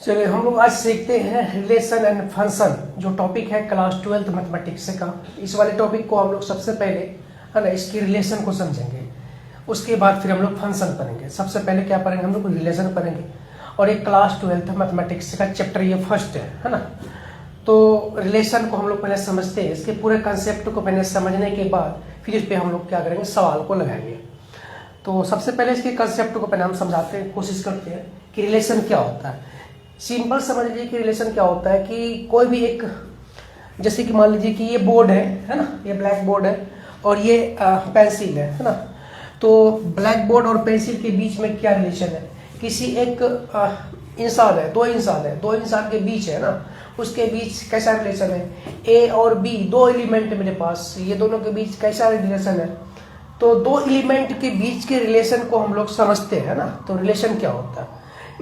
चलिए हम लोग आज सीखते हैं रिलेशन एंड फंक्शन, जो टॉपिक है क्लास 12th मैथमेटिक्स का। इस वाले टॉपिक को हम लोग सबसे पहले है ना इसकी रिलेशन को समझेंगे, उसके बाद फिर हम लोग फंक्शन पढ़ेंगे। सबसे पहले क्या पढ़ेंगे, हम लोग रिलेशन पढ़ेंगे। और एक क्लास 12th मैथमेटिक्स का चैप्टर ये फर्स्ट है ना। तो रिलेशन को हम लोग पहले समझते हैं, इसके पूरे कंसेप्ट को पहले समझने के बाद फिर इस पर हम लोग क्या करेंगे, सवाल को लगाएंगे। तो सबसे पहले इसके कंसेप्ट को पहले हम समझाते हैं, कोशिश करते हैं कि रिलेशन क्या होता है। सिंपल समझ लीजिए कि रिलेशन क्या होता है कि कोई भी एक, जैसे कि मान लीजिए कि ये बोर्ड है ना, ये ब्लैक बोर्ड है और ये पेंसिल है ना। तो ब्लैक बोर्ड और पेंसिल के बीच में क्या रिलेशन है, किसी एक इंसान है, दो इंसान के बीच है ना, उसके बीच कैसा रिलेशन है, ए और बी दो एलिमेंट मेरे पास, ये दोनों के बीच कैसा रिलेशन है। तो दो एलिमेंट के बीच के रिलेशन को हम लोग समझते हैं ना। तो रिलेशन क्या होता है,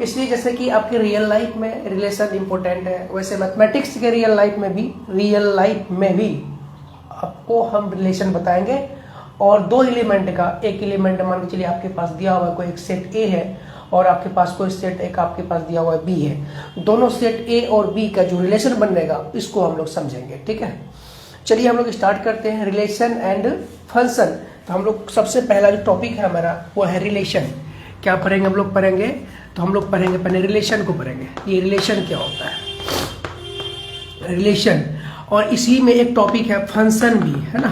इसलिए जैसे कि आपके रियल लाइफ में रिलेशन इंपॉर्टेंट है, वैसे मैथमेटिक्स के रियल लाइफ में भी आपको हम रिलेशन बताएंगे। और दो एलिमेंट का, एक एलिमेंट मान के चलिए आपके पास दिया हुआ कोई एक सेट ए है और आपके पास कोई सेट एक आपके पास दिया हुआ बी है। दोनों सेट ए और बी का जो रिलेशन बनेगा इसको हम लोग समझेंगे, ठीक है। चलिए हम लोग स्टार्ट करते हैं रिलेशन एंड फंक्शन। तो हम लोग सबसे पहला जो टॉपिक है हमारा वो है रिलेशन। क्या पढ़ेंगे हम लोग, पढ़ेंगे तो हम लोग पढ़ेंगे पहले रिलेशन को पढ़ेंगे। ये रिलेशन क्या होता है, रिलेशन। और इसी में एक टॉपिक है फंक्शन भी है ना।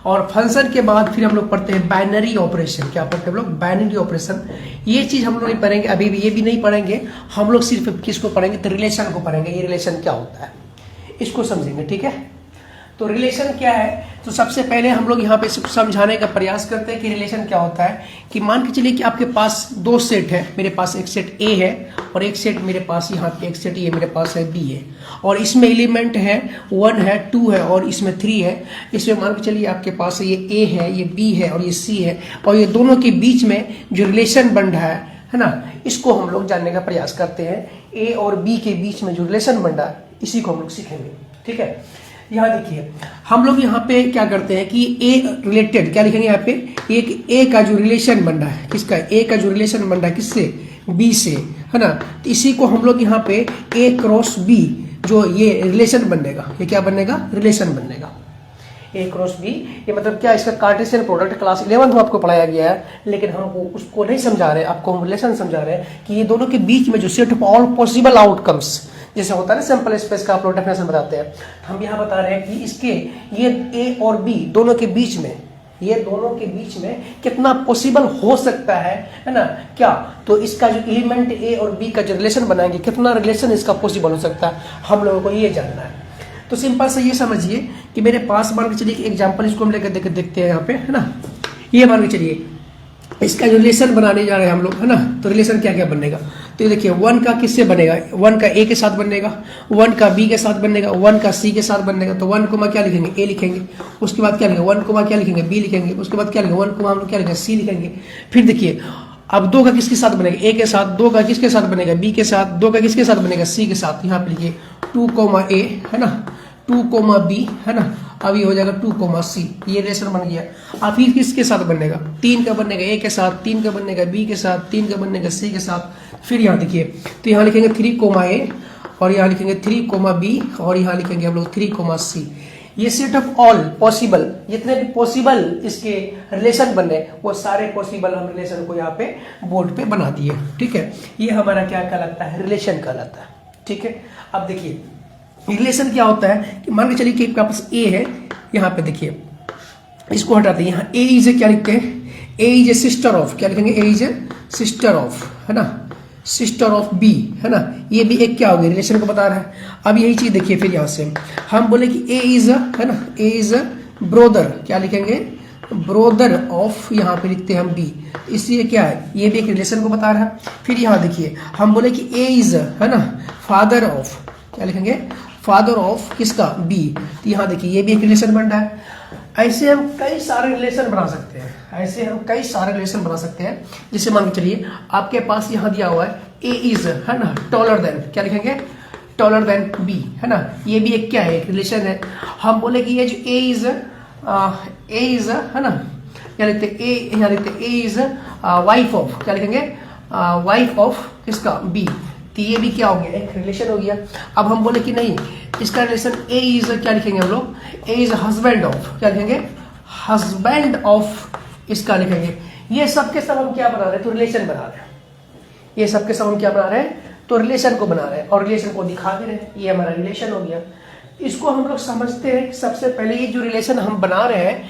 और फंक्शन के बाद फिर हम लोग पढ़ते हैं बाइनरी ऑपरेशन। क्या पढ़ते हैं हम लोग, बाइनरी ऑपरेशन। ये चीज हम लोग नहीं पढ़ेंगे अभी भी, ये भी नहीं पढ़ेंगे हम लोग, सिर्फ किसको पढ़ेंगे, तो रिलेशन को पढ़ेंगे। ये रिलेशन क्या होता है इसको समझेंगे, ठीक है। तो रिलेशन क्या है, तो सबसे पहले हम लोग यहाँ पे समझाने का प्रयास करते हैं कि रिलेशन क्या होता है। कि मान के चलिए कि आपके पास दो सेट है, मेरे पास एक सेट ए है और एक सेट मेरे पास यहाँ पे एक सेट ये मेरे पास है बी है। और इसमें एलिमेंट है 1 है 2 है और इसमें 3 है। इसमें मान के चलिए आपके पास ये ए है, ये बी है और ये सी है। और ये दोनों के बीच में जो रिलेशन बन रहा है ना, इसको हम लोग जानने का प्रयास करते हैं। ए और बी के बीच में जो रिलेशन बन रहा है इसी को हम लोग सीखेंगे, ठीक है। यहाँ देखिए हम लोग यहाँ पे क्या करते हैं कि ए रिलेटेड क्या लिखेंगे, यहाँ पे एक ए का जो रिलेशन बन रहा है, किसका, ए का जो रिलेशन बन रहा है किससे, बी से, है ना। तो इसी को हम लोग यहाँ पे ए क्रॉस बी जो ये रिलेशन बनेगा, ये क्या बनेगा, रिलेशन बनेगा। ए क्रॉस बी, ये मतलब क्या, इसका कार्टेशियन प्रोडक्ट क्लास 11 में आपको पढ़ाया गया है, लेकिन हम उसको नहीं समझा रहे, आपको हम रिलेशन समझा रहे हैं कि ये दोनों के बीच में जो set of all possible outcomes जैसे होता है ना, सैंपल स्पेस का आप लोग डेफिनेशन बताते हैं, हम यहाँ बता रहे हैं कि इसके ये ए और बी दोनों के बीच में, ये दोनों के बीच में कितना पॉसिबल हो सकता है ना। क्या, तो इसका जो एलिमेंट ए और बी का जो रिलेशन बनाएंगे, कितना रिलेशन इसका पॉसिबल हो सकता है, हम लोगों को ये जानना है। तो सिंपल से ये समझिए कि मेरे पास मान के चलिए एग्जाम्पल इसको हम लेकर देखते हैं यहाँ पे, है ना। ये मान के चलिए इसका जो रिलेशन बनाने जा रहे हैं हम लोग, है ना। तो रिलेशन क्या क्या बनेगा, तो ये देखिए 1 का किससे बनेगा, 1 का ए के साथ बनेगा, 1 का बी के साथ बनेगा, 1 का सी के साथ बनेगा। तो 1 को क्या लिखेंगे, ए लिखेंगे। उसके बाद क्या लिखेंगे, 1 को क्या लिखेंगे, बी लिखेंगे। उसके बाद क्या लिखेंगे, 1 को हम लोग क्या लिखेंगे, सी लिखेंगे। फिर देखिए अब 2 का किसके साथ बनेगा, ए के साथ, 2 का किसके साथ बनेगा, बी के साथ, 2 का किसके साथ बनेगा, सी के साथ। यहाँ पे लिखिए 2 ए है ना, 2 बी है ना। अब ये हो जाएगा 2 सी, ये रिलेशन बन गया। अब फिर किसके साथ बनेगा, 3 का बनेगा ए के साथ, 3 का बनेगा बी के साथ, 3 का बनेगा सी के साथ। फिर यहाँ देखिए, तो यहाँ लिखेंगे 3 ए और यहाँ लिखेंगे 3 बी और यहाँ लिखेंगे हम लोग 3 सी। ये सेट ऑफ ऑल पॉसिबल, जितने भी पॉसिबल इसके रिलेशन बने वो सारे पॉसिबल हम रिलेशन को यहाँ पे बोर्ड पे बना दिए, ठीक है। ये हमारा क्या कहलाता है, रिलेशन कहलाता है, ठीक है। अब देखिए रिलेशन क्या होता है कि मान के चलिए कि आपके पास ए है, यहाँ पे देखिए इसको हटाते हैं, यहाँ ए इज क्या लिखते हैं, ए इज ए सिस्टर ऑफ, क्या लिखेंगे, A is a sister of, है ना, सिस्टर ऑफ बी, है ना। ये भी एक क्या हो गया, रिलेशन को बता रहा है। अब यही चीज देखिए फिर यहाँ से हम बोले कि ए इज, है ना, ए इज ब्रोदर, क्या लिखेंगे, ब्रोदर ऑफ, यहाँ पे लिखते हैं हम बी। इसलिए क्या है, ये भी एक रिलेशन को बता रहा है। फिर यहाँ देखिए हम बोले कि ए इज, है ना, फादर ऑफ, क्या लिखेंगे, फादर ऑफ किसका, बी। तो यहाँ देखिए ये भी एक रिलेशन बन रहा है। ऐसे हम कई सारे रिलेशन बना सकते हैं, ऐसे हम कई सारे रिलेशन बना सकते हैं। जैसे मान के चलिए आपके पास यहाँ दिया हुआ है ए इज, है ना, टॉलर देन, क्या लिखेंगे, टॉलर देन बी, है ना। ये भी एक क्या है, एक रिलेशन है। हम बोले कि ये जो ए इज है ना, क्या लिखते हैं, ए यहाँ लिखते हैं ए इज वाइफ ऑफ, क्या लिखेंगे, वाइफ ऑफ किसका, बी। तो ये भी क्या हो गया, एक रिलेशन हो गया। अब हम बोले कि नहीं, इसका रिलेशन ए इज क्या लिखेंगे हम लोग, ए इज हस्बैंड ऑफ, क्या लिखेंगे, हस्बैंड ऑफ, इसका लिखेंगे। ये सब के सब हम क्या बना रहे हैं, तो रिलेशन बना रहे हैं। ये सब के सब हम क्या बना रहे हैं, तो रिलेशन को बना रहे हैं और रिलेशन को दिखा भी रहे हैं। ये हमारा रिलेशन हो गया। इसको हम लोग समझते हैं कि सबसे पहले ये जो रिलेशन हम बना रहे हैं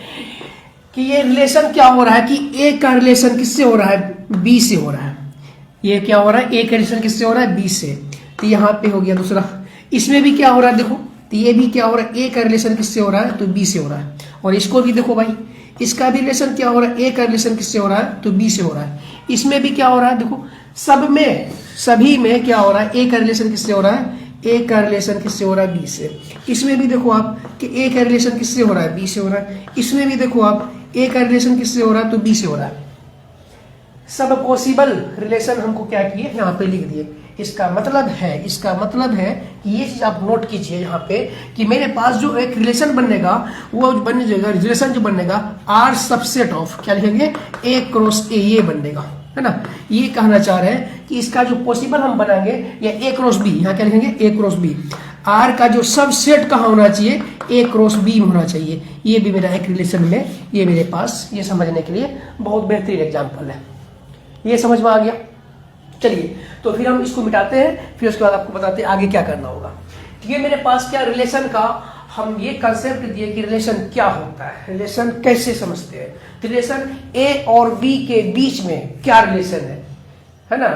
कि ये रिलेशन क्या हो रहा है कि ए का रिलेशन किससे हो रहा है, बी से हो रहा है। ये क्या हो रहा है, ए का रिलेशन किससे हो रहा है, बी से। तो यहाँ पे हो गया दूसरा। इसमें भी क्या हो रहा है, देखो, तो ये भी क्या हो रहा है, ए का रिलेशन किससे हो रहा है, तो बी से हो रहा है। और इसको भी देखो भाई, इसका भी रिलेशन क्या हो रहा है, ए का रिलेशन किससे हो रहा है, तो बी से हो रहा है। इसमें भी क्या हो रहा है, देखो, सब में, सभी में क्या हो रहा है, ए का रिलेशन किससे हो रहा है, ए का रिलेशन किससे हो रहा है, बी से। इसमें भी देखो आप कि ए का रिलेशन किससे हो रहा है, बी से हो रहा है। इसमें भी देखो आप, ए का रिलेशन किससे हो रहा है, तो बी से हो रहा है। सब पॉसिबल रिलेशन हमको क्या किए, यहाँ पे लिख दिए। इसका मतलब है कि ये चीज आप नोट कीजिए यहाँ पे कि मेरे पास जो एक रिलेशन बनेगा, वो बन जाएगा, रिलेशन जो बनेगा आर सबसेट ऑफ, क्या लिखेंगे, ए क्रॉस ए, ये बनेगा, है ना। ये कहना चाह रहे हैं कि इसका जो पॉसिबल हम बनाएंगे, या ए क्रॉस बी, यहाँ क्या लिखेंगे, ए क्रॉस बी। आर का जो सबसेट कहाँ होना चाहिए, ए क्रॉस बी होना चाहिए। ये भी मेरा एक रिलेशन में, ये मेरे पास, ये समझने के लिए बहुत बेहतरीन एग्जाम्पल है। ये समझ में आ गया। चलिए, तो फिर हम इसको मिटाते हैं, फिर उसके बाद आपको बताते हैं आगे क्या करना होगा। ये मेरे पास क्या रिलेशन का हम ये कंसेप्ट दिए कि रिलेशन क्या होता है, रिलेशन कैसे समझते हैं। रिलेशन ए और बी के बीच में क्या रिलेशन है ना।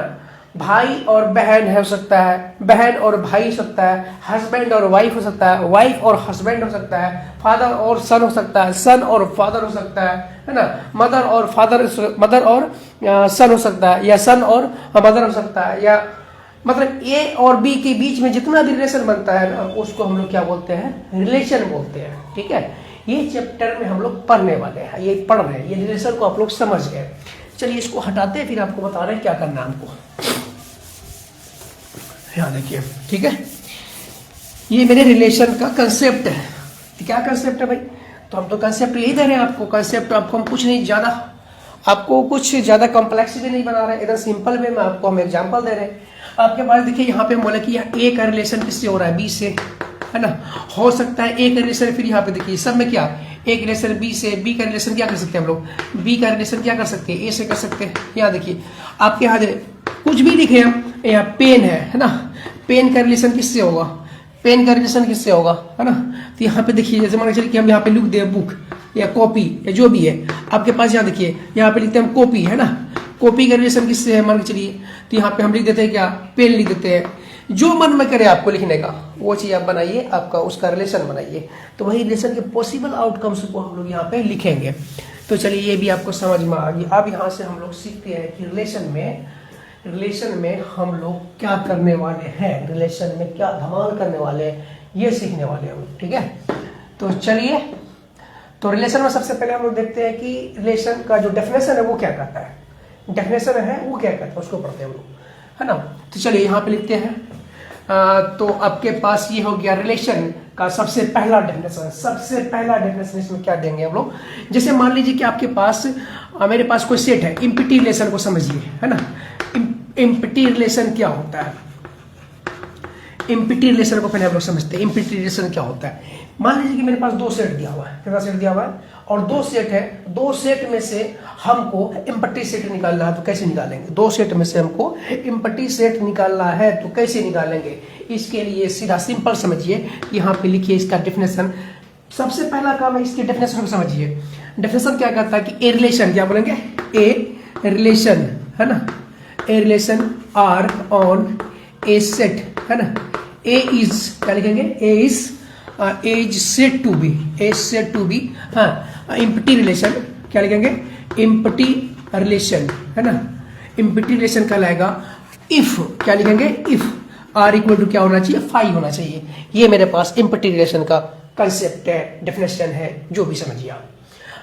भाई और बहन हो सकता है, बहन और भाई हो सकता है, हस्बैंड और वाइफ हो सकता है, वाइफ और हस्बैंड हो सकता है, फादर और सन हो सकता है, सन और फादर हो सकता है ना, मदर और फादर, मदर और सन हो सकता है, या सन और मदर हो सकता है, या मतलब ए और बी के बीच में जितना भी रिलेशन बनता है ना, उसको हम लोग क्या बोलते हैं, रिलेशन बोलते हैं। ठीक है, ये चैप्टर में हम लोग पढ़ने वाले हैं, ये पढ़ रहे हैं, ये रिलेशन को आप लोग समझ गए। चलिए, इसको हटाते हैं, फिर आपको बता रहे हैं क्या करना है हमको। यहाँ देखिए, ठीक है, ये मेरे रिलेशन का कंसेप्ट है। क्या कंसेप्ट है भाई, तो हम तो कंसेप्ट यही दे रहे हैं आपको। कंसेप्ट आपको हम कुछ नहीं ज्यादा, आपको कुछ ज्यादा कॉम्प्लेक्स भी नहीं बना रहे, एकदम सिंपल वे में आपको हम एग्जांपल दे रहे हैं। आपके पास देखिए, यहाँ पे बोला कि ए का रिलेशन किससे हो रहा है, बी से, है ना। हो सकता है ए का रिलेशन, फिर यहाँ पे देखिए सब में क्या, ए का रिलेशन बी से, बी का रिलेशन क्या कर सकते हैं हम लोग, बी का रिलेशन क्या कर सकते हैं, ए से कर सकते हैं। यहाँ देखिए, आपके यहाँ कुछ भी लिखे हम, यहाँ पेन है ना, पेन का रिलेशन किससे होगा, पेन का रिलेशन किससे होगा, है ना। तो यहाँ पे देखिए, जैसे मान के चलिए कि हम यहाँ पे लिख दे बुक या कॉपी या जो भी है आपके पास, यहाँ देखिए, यहाँ पे लिखते हैं हम कॉपी, है ना। कॉपी का रिलेशन किससे है, मान के चलिए, तो यहाँ पे हम लिख देते हैं क्या, पेन लिख देते हैं। जो मन में करे आपको लिखने का, वो चीज आप बनाइए, आपका उसका रिलेशन बनाइए। तो वही रिलेशन के पॉसिबल आउटकम्स को हम लोग यहाँ पे लिखेंगे। तो चलिए, ये भी आपको समझ में आ गई। अब यहाँ से हम लोग सीखते हैं कि रिलेशन में हम लोग क्या करने वाले हैं, रिलेशन में क्या धमाल करने वाले हैं, ये सीखने वाले हैं। ठीक है, तो चलिए, तो रिलेशन में सबसे पहले हम लोग देखते हैं कि रिलेशन का जो डेफिनेशन है वो क्या कहता है, डेफिनेशन है वो क्या कहता है, उसको पढ़ते हैं हम लोग, है ना। तो चलिए, यहाँ पे लिखते हैं। तो आपके पास ये हो गया रिलेशन का सबसे पहला डेफिनेशन। सबसे पहला डेफिनेशन इसमें क्या देंगे हम लोग, जैसे मान लीजिए कि आपके पास, मेरे पास कोई सेट है, इम्पिटी रिलेशन को समझिए, है ना। इम्पिटी रिलेशन क्या होता है, इम्पिटी रिलेशन को पहले हम लोग समझते हैं। इम्पिटी रिलेशन क्या होता है, मान लीजिए कि मेरे पास दो सेट दिया हुआ है, कितना सेट दिया हुआ है, और दो सेट है, दो सेट में से हमको इम्पटी सेट निकालना है, तो कैसे निकालेंगे, दो सेट में से हमको इम्पटी सेट निकालना है तो कैसे निकालेंगे। इसके लिए सीधा सिंपल समझिए, यहाँ पे लिखिए इसका डेफिनेशन। सबसे पहला काम है इसके डेफिनेशन को समझिए। डेफिनेशन क्या कहता है कि ए रिलेशन, क्या बोलेंगे, ए रिलेशन, है ना, a relation R on a set, है ना। ए इज, क्या लिखेंगे, A is set to B, A set to be, हाँ, इम्पटी रिलेशन, क्या लिखेंगे, इम्पटी रिलेशन, है ना। इम्पटी रिलेशन कहलाएगा इफ, क्या लिखेंगे, इफ आर इक्वल टू क्या होना चाहिए, 5 होना चाहिए। ये मेरे पास इम्पटी रिलेशन का कंसेप्ट है, डेफिनेशन है, जो भी समझिए आप।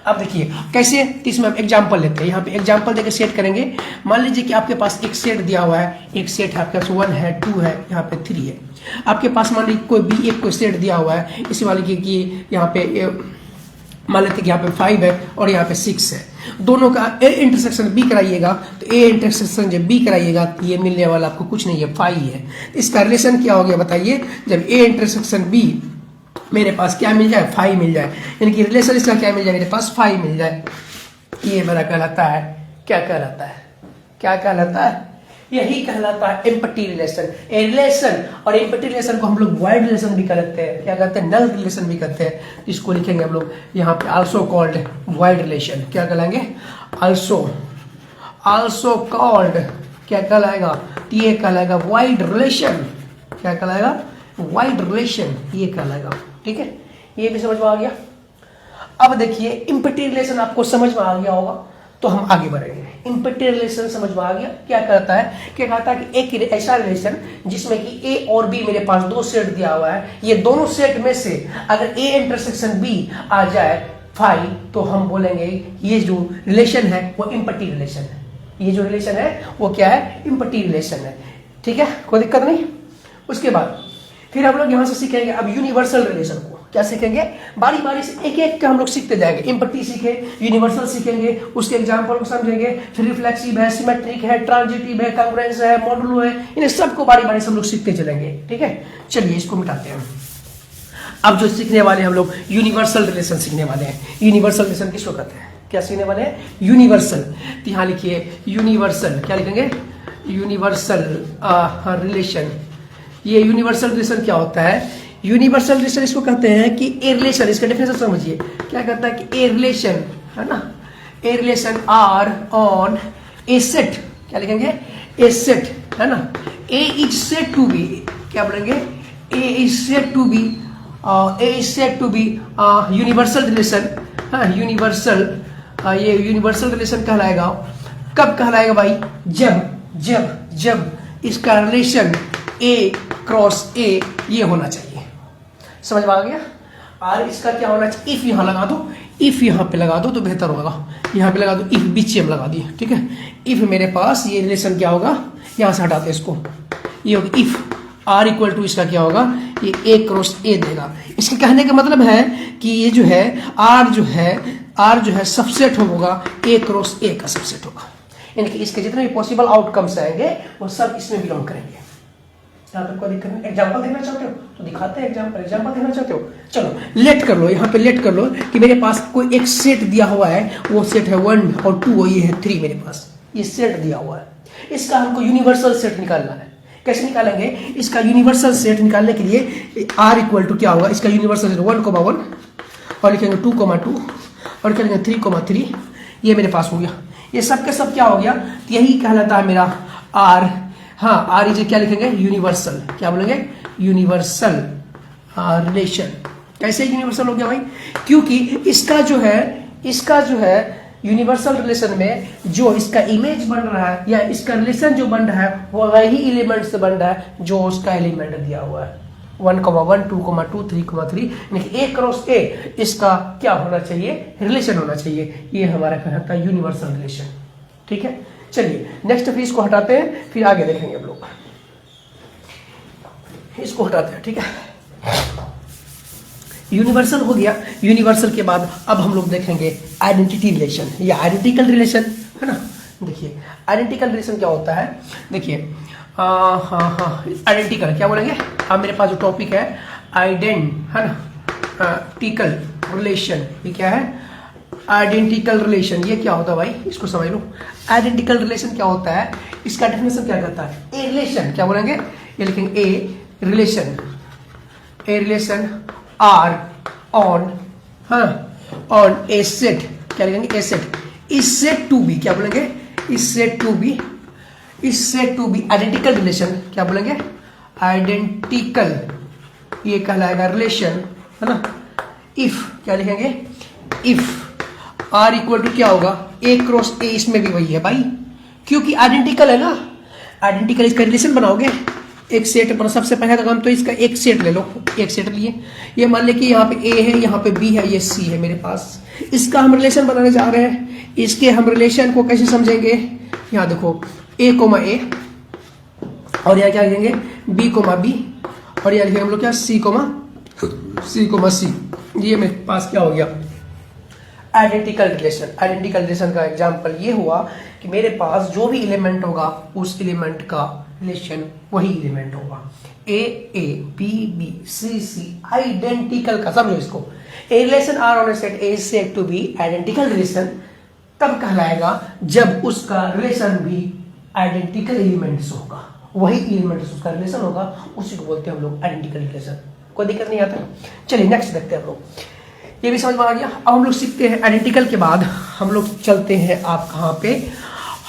अब देखिए कैसे, इसमें हम एग्जांपल लेते हैं। यहाँ पे एग्जांपल देके सेट करेंगे। मान लीजिए कि आपके पास एक सेट दिया हुआ है, एक सेट है आपके पास 1 है, 2 है, यहाँ पे 3 है। आपके पास मान लीजिए कोई भी एक कोई सेट दिया हुआ है, इसी वाले की यहाँ पे मान लेते हैं कि यहाँ पे 5 है और यहाँ पे 6 है, दोनों का ए इंटरसेक्शन बी कराइएगा तो ए इंटरसेक्शन जब बी कराइएगा तो ये मिलने वाला आपको कुछ नहीं है 5 है। इसका रिलेशन क्या हो गया बताइए, जब ए इंटरसेक्शन बी मेरे पास क्या मिल जाए 5 मिल जाए, यानी कि रिलेशन इसका क्या मिल जाए मेरे पास 5 मिल जाए। ये मेरा कहलाता है, क्या कहलाता है, क्या कहलाता है, यही कहलाता है एम्पटी रिलेशन। ए रिलेशन और एम्पटी रिलेशन को हम लोग वॉइड रिलेशन भी कहते हैं, क्या कहते हैं, नल रिलेशन भी कहते हैं। इसको लिखेंगे हम लोग यहाँ पे आल्सो कॉल्ड वॉइड रिलेशन, क्या कहलाएंगे, आल्सो कॉल्ड, क्या कहलाएगा, ये कहलाएगा वॉइड रिलेशन, क्या कहलाएगा, वॉइड रिलेशन, ये कहलाएगा। ठीक है, ये भी समझ में आ गया। अब देखिए इम्पटी रिलेशन आपको समझ में आ गया होगा तो हम आगे बढ़ेंगे। इम्पटी रिलेशन समझ में आ गया, क्या कहता है, क्या कहता है कि एक ऐसा रिलेशन जिसमें कि ए और बी मेरे पास दो सेट दिया हुआ है, ये दोनों सेट में से अगर ए इंटरसेक्शन बी आ जाए 5 तो हम बोलेंगे ये जो रिलेशन है वो इम्पटी रिलेशन है। ये जो रिलेशन है वो क्या है, इम्पटी रिलेशन है। ठीक है, कोई दिक्कत नहीं। उसके बाद फिर हम लोग यहां से सीखेंगे अब यूनिवर्सल रिलेशन को। क्या सीखेंगे, बारी बारी से एक एक का हम लोग सीखते जाएंगे। इम्पटी सीखे, यूनिवर्सल सीखेंगे, उसके एग्जांपल को समझेंगे, फिर रिफ्लेक्सिव है, सिमेट्रिक है, ट्रांजिटिव है, कांग्रुएंस है, मॉडुलो है, इन्हें सबको बारी बारी से हम लोग सीखते चलेंगे। ठीक है, चलिए इसको मिटाते हैं। अब जो सीखने वाले हम लोग यूनिवर्सल रिलेशन सीखने वाले हैं। यूनिवर्सल रिलेशन किसको कहते हैं, क्या सीखने वाले हैं, यूनिवर्सल। तो यहाँ लिखिए यूनिवर्सल, क्या लिखेंगे, यूनिवर्सल रिलेशन। ये यूनिवर्सल रिलेशन क्या होता है, यूनिवर्सल रिलेशन इसको कहते हैं कि ए रिलेशन, इसका डेफिनेशन समझिए, क्या कहता है कि ए रिलेशन है ना, a relation R on a set, क्या लिखेंगे, ए सेट है ना, A is set to be, क्या बोलेंगे, A is set to B, A is set to be universal relation. हाँ, यूनिवर्सल, ये यूनिवर्सल रिलेशन कहलाएगा, कब कहलाएगा भाई, जब जब जब इसका रिलेशन ए क्रॉस ए ये होना चाहिए। समझ में आ गया। और इसका क्या होना चाहिए, इफ यहां लगा दो, इफ यहां पे लगा दो तो बेहतर होगा, यहां पे लगा दो, इफ बीच में लगा दिए। ठीक है, इफ मेरे पास ये रिलेशन क्या होगा, यहां से हटाते इसको, ये होगा इफ आर इक्वल टू, इसका क्या होगा, ये ए क्रॉस ए देगा। इसके कहने का मतलब है कि ये जो है आर जो है सबसेट होगा, ए क्रॉस ए का सबसेट होगा, यानी कि इसके जितने भी पॉसिबल आउटकम्स आएंगे वो सब इसमें बिलोंग करेंगे। कोई दिक्कत नहीं। एग्जाम्पल देखना चाहते हो तो दिखाते हैं एग्जाम्पल देखना चाहते हो, चलो लेट कर लो, यहाँ पे लेट कर लो कि मेरे पास कोई एक सेट दिया हुआ है, वो सेट है 1 और 2 और ये है 3, मेरे पास ये सेट दिया हुआ है। इसका हमको यूनिवर्सल सेट निकालना है। कैसे निकालेंगे, इसका यूनिवर्सल सेट निकालने के लिए आर इक्वल टू क्या होगा, इसका यूनिवर्सल सेट 1,1 और लिखेंगे 2,2 और क्या लिखेंगे 3,3, ये मेरे पास हो गया। ये सब के सब क्या हो गया, यही कहलाता है मेरा आर। हाँ, आर इज क्या लिखेंगे, यूनिवर्सल, क्या बोलेंगे, यूनिवर्सल रिलेशन। कैसे यूनिवर्सल हो गया भाई, क्योंकि इसका जो है यूनिवर्सल रिलेशन में जो इसका इमेज बन रहा है या इसका रिलेशन जो बन रहा है वो वही एलिमेंट से बन रहा है जो उसका एलिमेंट दिया हुआ है, 1,1 2,2 3,3, ए क्रॉस ए इसका क्या होना चाहिए, रिलेशन होना चाहिए। ये हमारा कहता है यूनिवर्सल रिलेशन। ठीक है, चलिए नेक्स्ट फिर इसको हटाते हैं, फिर आगे देखेंगे हम लोग। इसको हटाते हैं, ठीक है, यूनिवर्सल हो गया। यूनिवर्सल के बाद अब हम लोग देखेंगे आइडेंटिटी रिलेशन या आइडेंटिकल रिलेशन, है ना। देखिए आइडेंटिकल रिलेशन क्या होता है, देखिए आइडेंटिकल क्या बोलेंगे, अब मेरे पास जो टॉपिक है है ना, टिकल रिलेशन, ये क्या है, आइडेंटिकल रिलेशन। ये क्या होता है भाई, इसको समझ लो। आइडेंटिकल रिलेशन क्या होता है, इसका डेफिनेशन क्या कहता है, ए रिलेशन, क्या बोलेंगे, ये लिखेंगे ए रिलेशन आर ऑन, हाँ, ऑन ए सेट, क्या लिखेंगे, ए सेट, इस सेट टू बी, क्या बोलेंगे, इस set to be identical relation, क्या बोलेंगे, आइडेंटिकल, ये कहलाएगा रिलेशन, है ना। इफ क्या लिखेंगे, इफ आर इक्वल टू क्या होगा, ए क्रॉस ए, इसमें भी वही है भाई, क्योंकि आइडेंटिकल है ना। आइडेंटिकल इसका रिलेशन बनाओगे, एक सेट पर सबसे पहले का काम तो इसका एक सेट ले लो, एक सेट लिए, ये मान ले कि यहाँ पे ए है, यहाँ पे बी है, ये सी है मेरे पास, इसका हम रिलेशन बनाने जा रहे हैं। इसके हम रिलेशन को कैसे समझेंगे, यहाँ देखो ए कोमा ए और यहाँ क्या लिखेंगे, बी कोमा बी और यहाँ लिखेंगे हम लोग क्या, सी कोमा सी। ये मेरे पास क्या हो गया, आइडेंटिकल रिलेशन। आइडेंटिकल रिलेशन का एग्जांपल ये हुआ कि मेरे पास जो भी एलिमेंट होगा उस एलिमेंट का रिलेशन वही एलिमेंट होगा। A B B C C identical का, समझो इसको। A relation R on a set A set to be identical relation तब कहलाएगा जब उसका रिलेशन भी आइडेंटिकल एलिमेंट्स होगा, वही एलिमेंट्स उसका रिलेशन होगा, उसी को बोलते हैं हम लोग आइडेंटिकल रिलेशन। कोई दिक्कत नहीं आता। चलिए नेक्स्ट देखते हैं हम लोग। ये भी समझ में आ गया। अब हम लोग सीखते हैं आइडेंटिकल के बाद हम लोग चलते हैं आप कहाँ पे,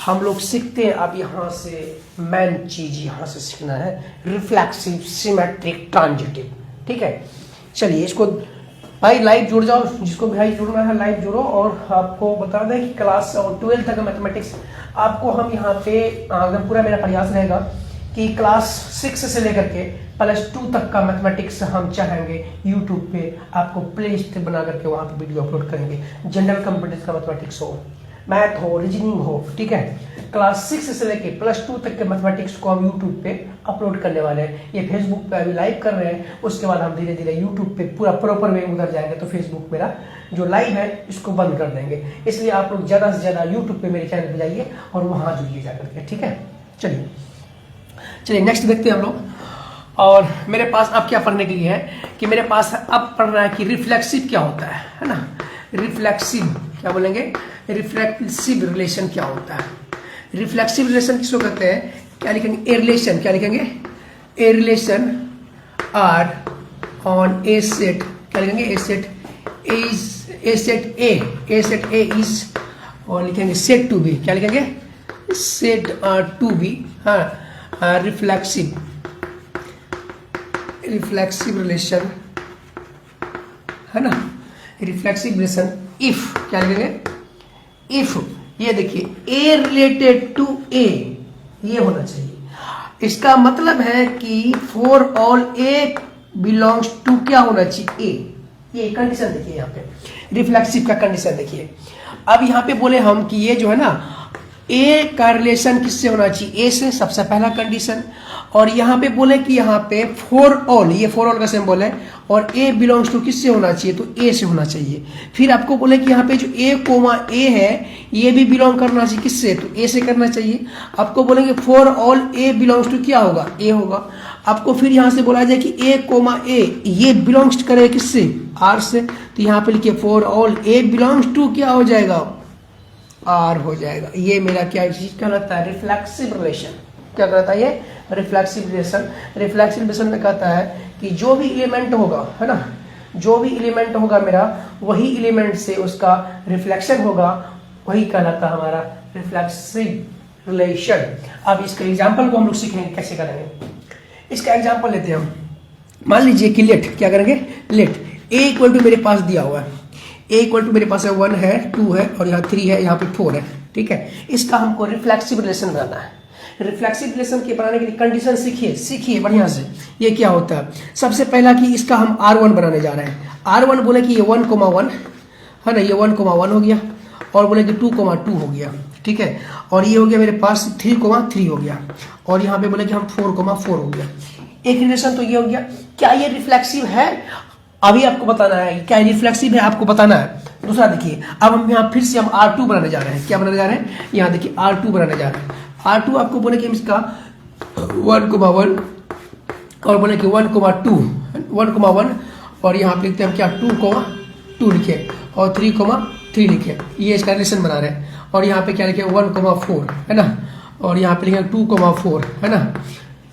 हम लोग सीखते हैं अब यहाँ से मेन चीज यहाँ से सीखना है रिफ्लेक्सिव सिमेट्रिक ट्रांजिटिव। ठीक है, चलिए इसको भाई लाइव जुड़ जाओ, जिसको भाई जुड़ना है लाइव जुड़ो। और आपको बता दें कि क्लास 12 तक मैथमेटिक्स आपको हम यहाँ पे एकदम पूरा मेरा प्रयास रहेगा कि क्लास 6 से लेकर के +2 तक का मैथमेटिक्स हम चाहेंगे यूट्यूब पे आपको प्ले लिस्ट बना करके वहाँ पे वीडियो अपलोड करेंगे। जनरल कंप्यूटर्स का मैथमेटिक्स हो, मैथ हो, रीजनिंग हो, ठीक है। क्लास 6 से लेके +2 तक के मैथमेटिक्स को हम यूट्यूब पे अपलोड करने वाले हैं। ये फेसबुक पे अभी लाइव कर रहे हैं, उसके बाद हम धीरे धीरे यूट्यूब पे पूरा प्रॉपर वे उधर जाएंगे तो फेसबुक मेरा जो लाइव है इसको बंद कर देंगे। इसलिए आप लोग ज़्यादा से ज़्यादा यूट्यूब पे मेरे चैनल पे जाइए और वहाँ जुड़िए जाकर के, ठीक है। चलिए नेक्स्ट देखते हैं हम लोग। और मेरे पास अब क्या पढ़ने के लिए है कि मेरे पास अब पढ़ना है कि रिफ्लेक्सिव क्या होता है ना। रिफ्लेक्सिव क्या बोलेंगे, रिफ्लेक्सिव रिलेशन क्या होता है। रिफ्लेक्सिव रिलेशन किसको कहते हैं, क्या लिखेंगे, ए रिलेशन, क्या लिखेंगे, a relation R on a set, क्या लिखेंगे, a set is, a set A is, और लिखेंगे सेट टू बी, क्या लिखेंगे, सेट टू बी, हाँ, रिफ्लेक्सिव रिलेशन है ना। रिफ्लेक्सिव रिलेशन इफ, क्या लिखेंगे, इफ, ये देखिए ए रिलेटेड टू ए, ये होना चाहिए। इसका मतलब है कि for all a belongs to क्या होना चाहिए, ए। ये कंडीशन देखिए यहाँ पे, रिफ्लेक्सिव का कंडीशन देखिए। अब यहाँ पे बोले हम कि ये जो है ना ए का रिलेशन किससे होना चाहिए, ए से, सबसे पहला कंडीशन। और यहाँ पे बोले कि यहाँ पे फॉर ऑल, ये फॉर ऑल का सिंबल है, और ए बिलोंग्स टू किससे होना चाहिए, तो ए से होना चाहिए। फिर आपको बोले कि यहाँ पे जो ए कोमा ए है ये भी बिलोंग करना चाहिए किससे, तो ए से करना चाहिए। आपको बोलेंगे for all a belongs to क्या होगा, ए होगा। आपको फिर यहाँ से बोला जाए कि ए कोमा ए ये बिलोंग्स करे किससे, आर से, तो यहाँ पे लिखिए for all a belongs to क्या हो जाएगा, आर हो जाएगा। ये मेरा क्या चीज कहलाता है, रिफ्लेक्सिव रिलेशन। क्या कहता है ये, रिफ्लेक्सिव रिलेशन। रिफ्लेक्सिव रिलेशन में कहता है कि जो भी एलिमेंट होगा, है ना, जो भी एलिमेंट होगा मेरा, वही एलिमेंट से उसका रिफ्लेक्शन होगा, वही कहलाता है हमारा रिफ्लेक्सिव रिलेशन। अब इसके एग्जाम्पल को हम लोग सीखेंगे कैसे करेंगे। इसका एग्जाम्पल लेते हैं हम। मान लीजिए कि लेट, क्या करेंगे, लेट ए इक्वल टू मेरे पास दिया हुआ है, ए इक्वल टू मेरे पास है 1 है, 2 है, और यहाँ 3 है, यहाँ पे 4 है, ठीक है। इसका हमको रिफ्लेक्सिव रिलेशन बनाना है। रिफ्लेक्सिव रिलेशन के बनाने के लिए कंडीशन सीखिए बढ़िया से। ये क्या होता है, सबसे पहला कि इसका हम R1 बनाने जा रहे हैं। R1 बोले कि ये 1,1 है ना, ये 1,1 हो गया, और बोले कि 2,2 हो गया, ठीक है। और ये हो गया मेरे पास 3,3 हो गया, और यहाँ पे बोले कि हम 4,4 हो गया। एक रिलेशन तो ये हो गया। क्या ये रिफ्लेक्सिव है, अभी आपको बताना है क्या रिफ्लेक्सिव है, आपको बताना है। दूसरा देखिए, अब हम यहाँ फिर से हम R2 बनाने जा रहे हैं। क्या बनाने जा रहे हैं, यहाँ देखिए R2 बनाने जा रहे हैं। R2 आपको बोले कि इसका 1,1 और बोले कि 1,1 और यहाँ पे लिखते हैं क्या 2,2 लिखे, और 3,3 लिखे। ये इसका रिलेशन बना रहे हैं। और यहाँ पे क्या लिखे 1,4 है ना, और यहाँ पे लिखे 2,4 है ना,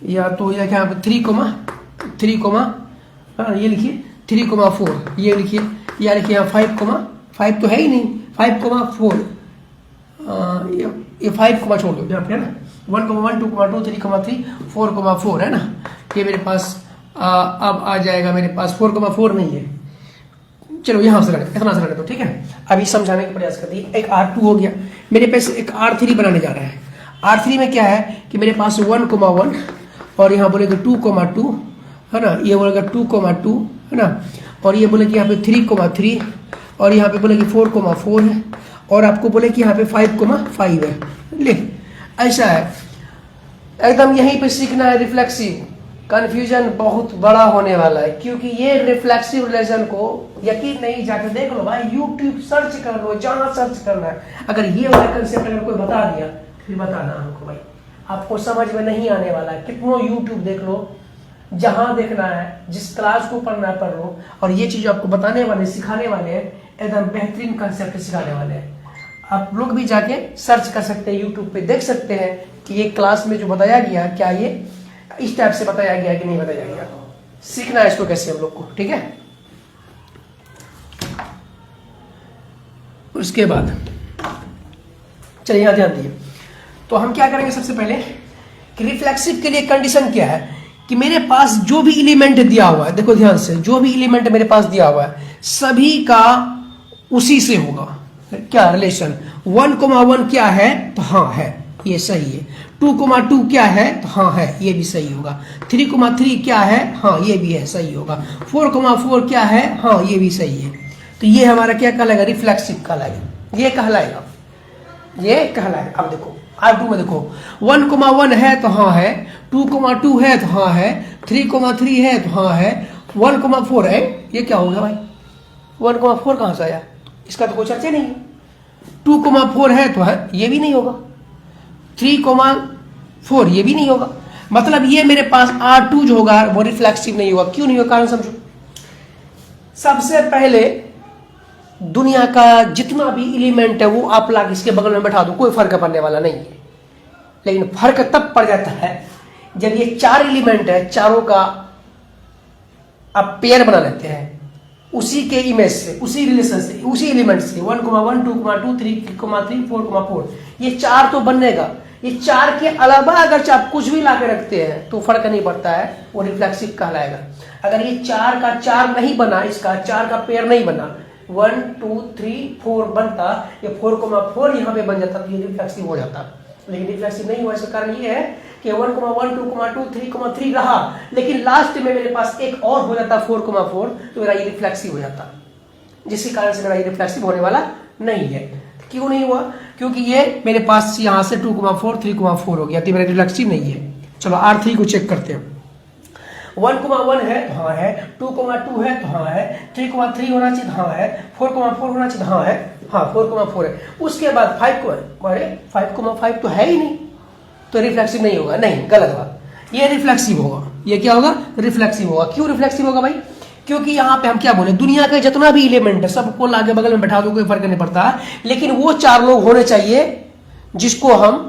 या तो यह क्या 3,3 ये लिखिए 3,4, ये लिखिए, या लिखिए यहाँ 5 तो है ही नहीं, 5,4, ये 5 छोड़ दो यहाँ पे, है ना। 1,1 2,2 3,3 4,4 है ना। ये मेरे पास अब आ जाएगा, मेरे पास 4,4 नहीं है। चलो यहाँ से लगे, इतना से लगे तो ठीक है। अभी समझाने का प्रयास कर दिए। एक R2 हो गया, मेरे पास एक R3 बनाने जा रहा है। R3 में क्या है कि मेरे पास 1,1 और यहाँ बोलेगा 2,2 है ना, ये बोलेगा 2,2 है ना, और ये बोले कि यहाँ पे 3,3 और यहाँ पे बोले कि 4,4 है, और आपको बोले कि यहाँ पे 5,5 है। ले ऐसा है एकदम, यहीं पे सीखना है रिफ्लेक्सिव। कंफ्यूजन बहुत बड़ा होने वाला है, क्योंकि ये रिफ्लेक्सिव रिलेशन को यकीन नहीं, जाके देख लो भाई, यूट्यूब सर्च कर लो, जहां सर्च करना है। अगर ये वाला कंसेप्ट अगर कोई बता दिया फिर बताना हमको भाई, आपको समझ में नहीं आने वाला है। कितनों यूट्यूब देख लो, जहां देखना है, जिस क्लास को पढ़ना है पढ़ लो, और ये चीज आपको बताने वाले, सिखाने वाले हैं, एकदम बेहतरीन कंसेप्ट सिखाने वाले हैं। आप लोग भी जाके सर्च कर सकते हैं, यूट्यूब पे देख सकते हैं कि ये क्लास में जो बताया गया क्या ये इस टाइप से बताया गया कि नहीं बताया गया। सीखना है इसको कैसे हम लोग को, ठीक है। उसके बाद चलिए यहां ध्यान दिए, तो हम क्या करेंगे सबसे पहले कि रिफ्लेक्सिव के लिए कंडीशन क्या है कि मेरे पास जो भी एलिमेंट दिया हुआ है, देखो ध्यान से, जो भी एलिमेंट मेरे पास दिया हुआ है सभी का उसी से होगा क्या रिलेशन। 1,1 क्या है तो हाँ है, ये सही है। 2,2 क्या है तो हाँ है, ये भी सही होगा। 3,3 क्या है, हाँ ये भी है, सही होगा। 4,4 क्या है, हाँ ये भी सही है। तो ये हमारा क्या कहलाएगा, रिफ्लेक्सिव कहलाएगा, ये कहलाएगा, ये कहलाएगा। अब देखो R2 में देखो 1,1 है तो हाँ है, 2,2 है तो हाँ है, 3,3 है तो हाँ है, 1,4 है, ये क्या हो गया भाई, 1,4 कहां से आया, इसका तो कोई चर्चा नहीं है। 2,4 है तो है, ये भी नहीं होगा। 3,4 ये भी नहीं होगा। मतलब ये मेरे पास R2 जो होगा वो रिफ्लेक्सिव नहीं होगा। क्यों नहीं होगा, कारण समझो। सबसे पहले दुनिया का जितना भी एलिमेंट है वो आप लाके इसके बगल में बैठा दो, कोई फर्क पड़ने वाला नहीं है। लेकिन फर्क तब पड़ जाता है जब ये 4 एलिमेंट है, चारों का आप पेयर बना लेते हैं उसी के इमेज से, उसी रिलेशन से, उसी एलिमेंट से। 1,1, 2,2, 3,3, 4,4 ये 4 तो बनेगा। ये 4 के अलावा अगर आप कुछ भी लाके रखते हैं तो फर्क नहीं पड़ता है, वो रिफ्लेक्सिव कहलाएगा। अगर ये 4 का 4 नहीं बना, इसका 4 का पेयर नहीं बना, 1, 2, 3, 4 बनता, ये 4,4 यहाँ पे बन जाता तो ये रिफ्लेक्सिव हो जाता। लेकिन रिफ्लेक्सिव नहीं हुआ, इसका कारण ये है कि 1,1, 2,2, 3,3 रहा, लेकिन लास्ट में मेरे पास एक और हो जाता 4,4, तो मेरा ये रिफ्लेक्सिव हो जाता, जिसके कारण से मेरा ये रिफ्लेक्सिव होने वाला नहीं है। क्यों नहीं हुआ, क्योंकि ये मेरे पास यहां से 2,4, 3,4 हो गया, तो मेरा रिफ्लेक्सिव नहीं है। चलो R3 को चेक करते हैं। 1,1 है तो हाँ है, 2,2 है तो हाँ है, 3,3 होना चाहिए हाँ है, 4,4 होना चाहिए हाँ है, हाँ 4,4 है। उसके बाद 5 को, अरे 5,5 तो है ही नहीं, तो रिफ्लेक्सिव नहीं होगा। नहीं, गलत बात, ये रिफ्लेक्सिव होगा। ये क्या होगा, रिफ्लेक्सिव होगा। क्यों रिफ्लेक्सिव होगा भाई, क्योंकि यहाँ पे हम क्या बोले, दुनिया के जितना भी एलिमेंट है सबको लाके बगल में बैठा दो, कोई फर्क नहीं पड़ता, लेकिन वो 4 लोग होने चाहिए जिसको हम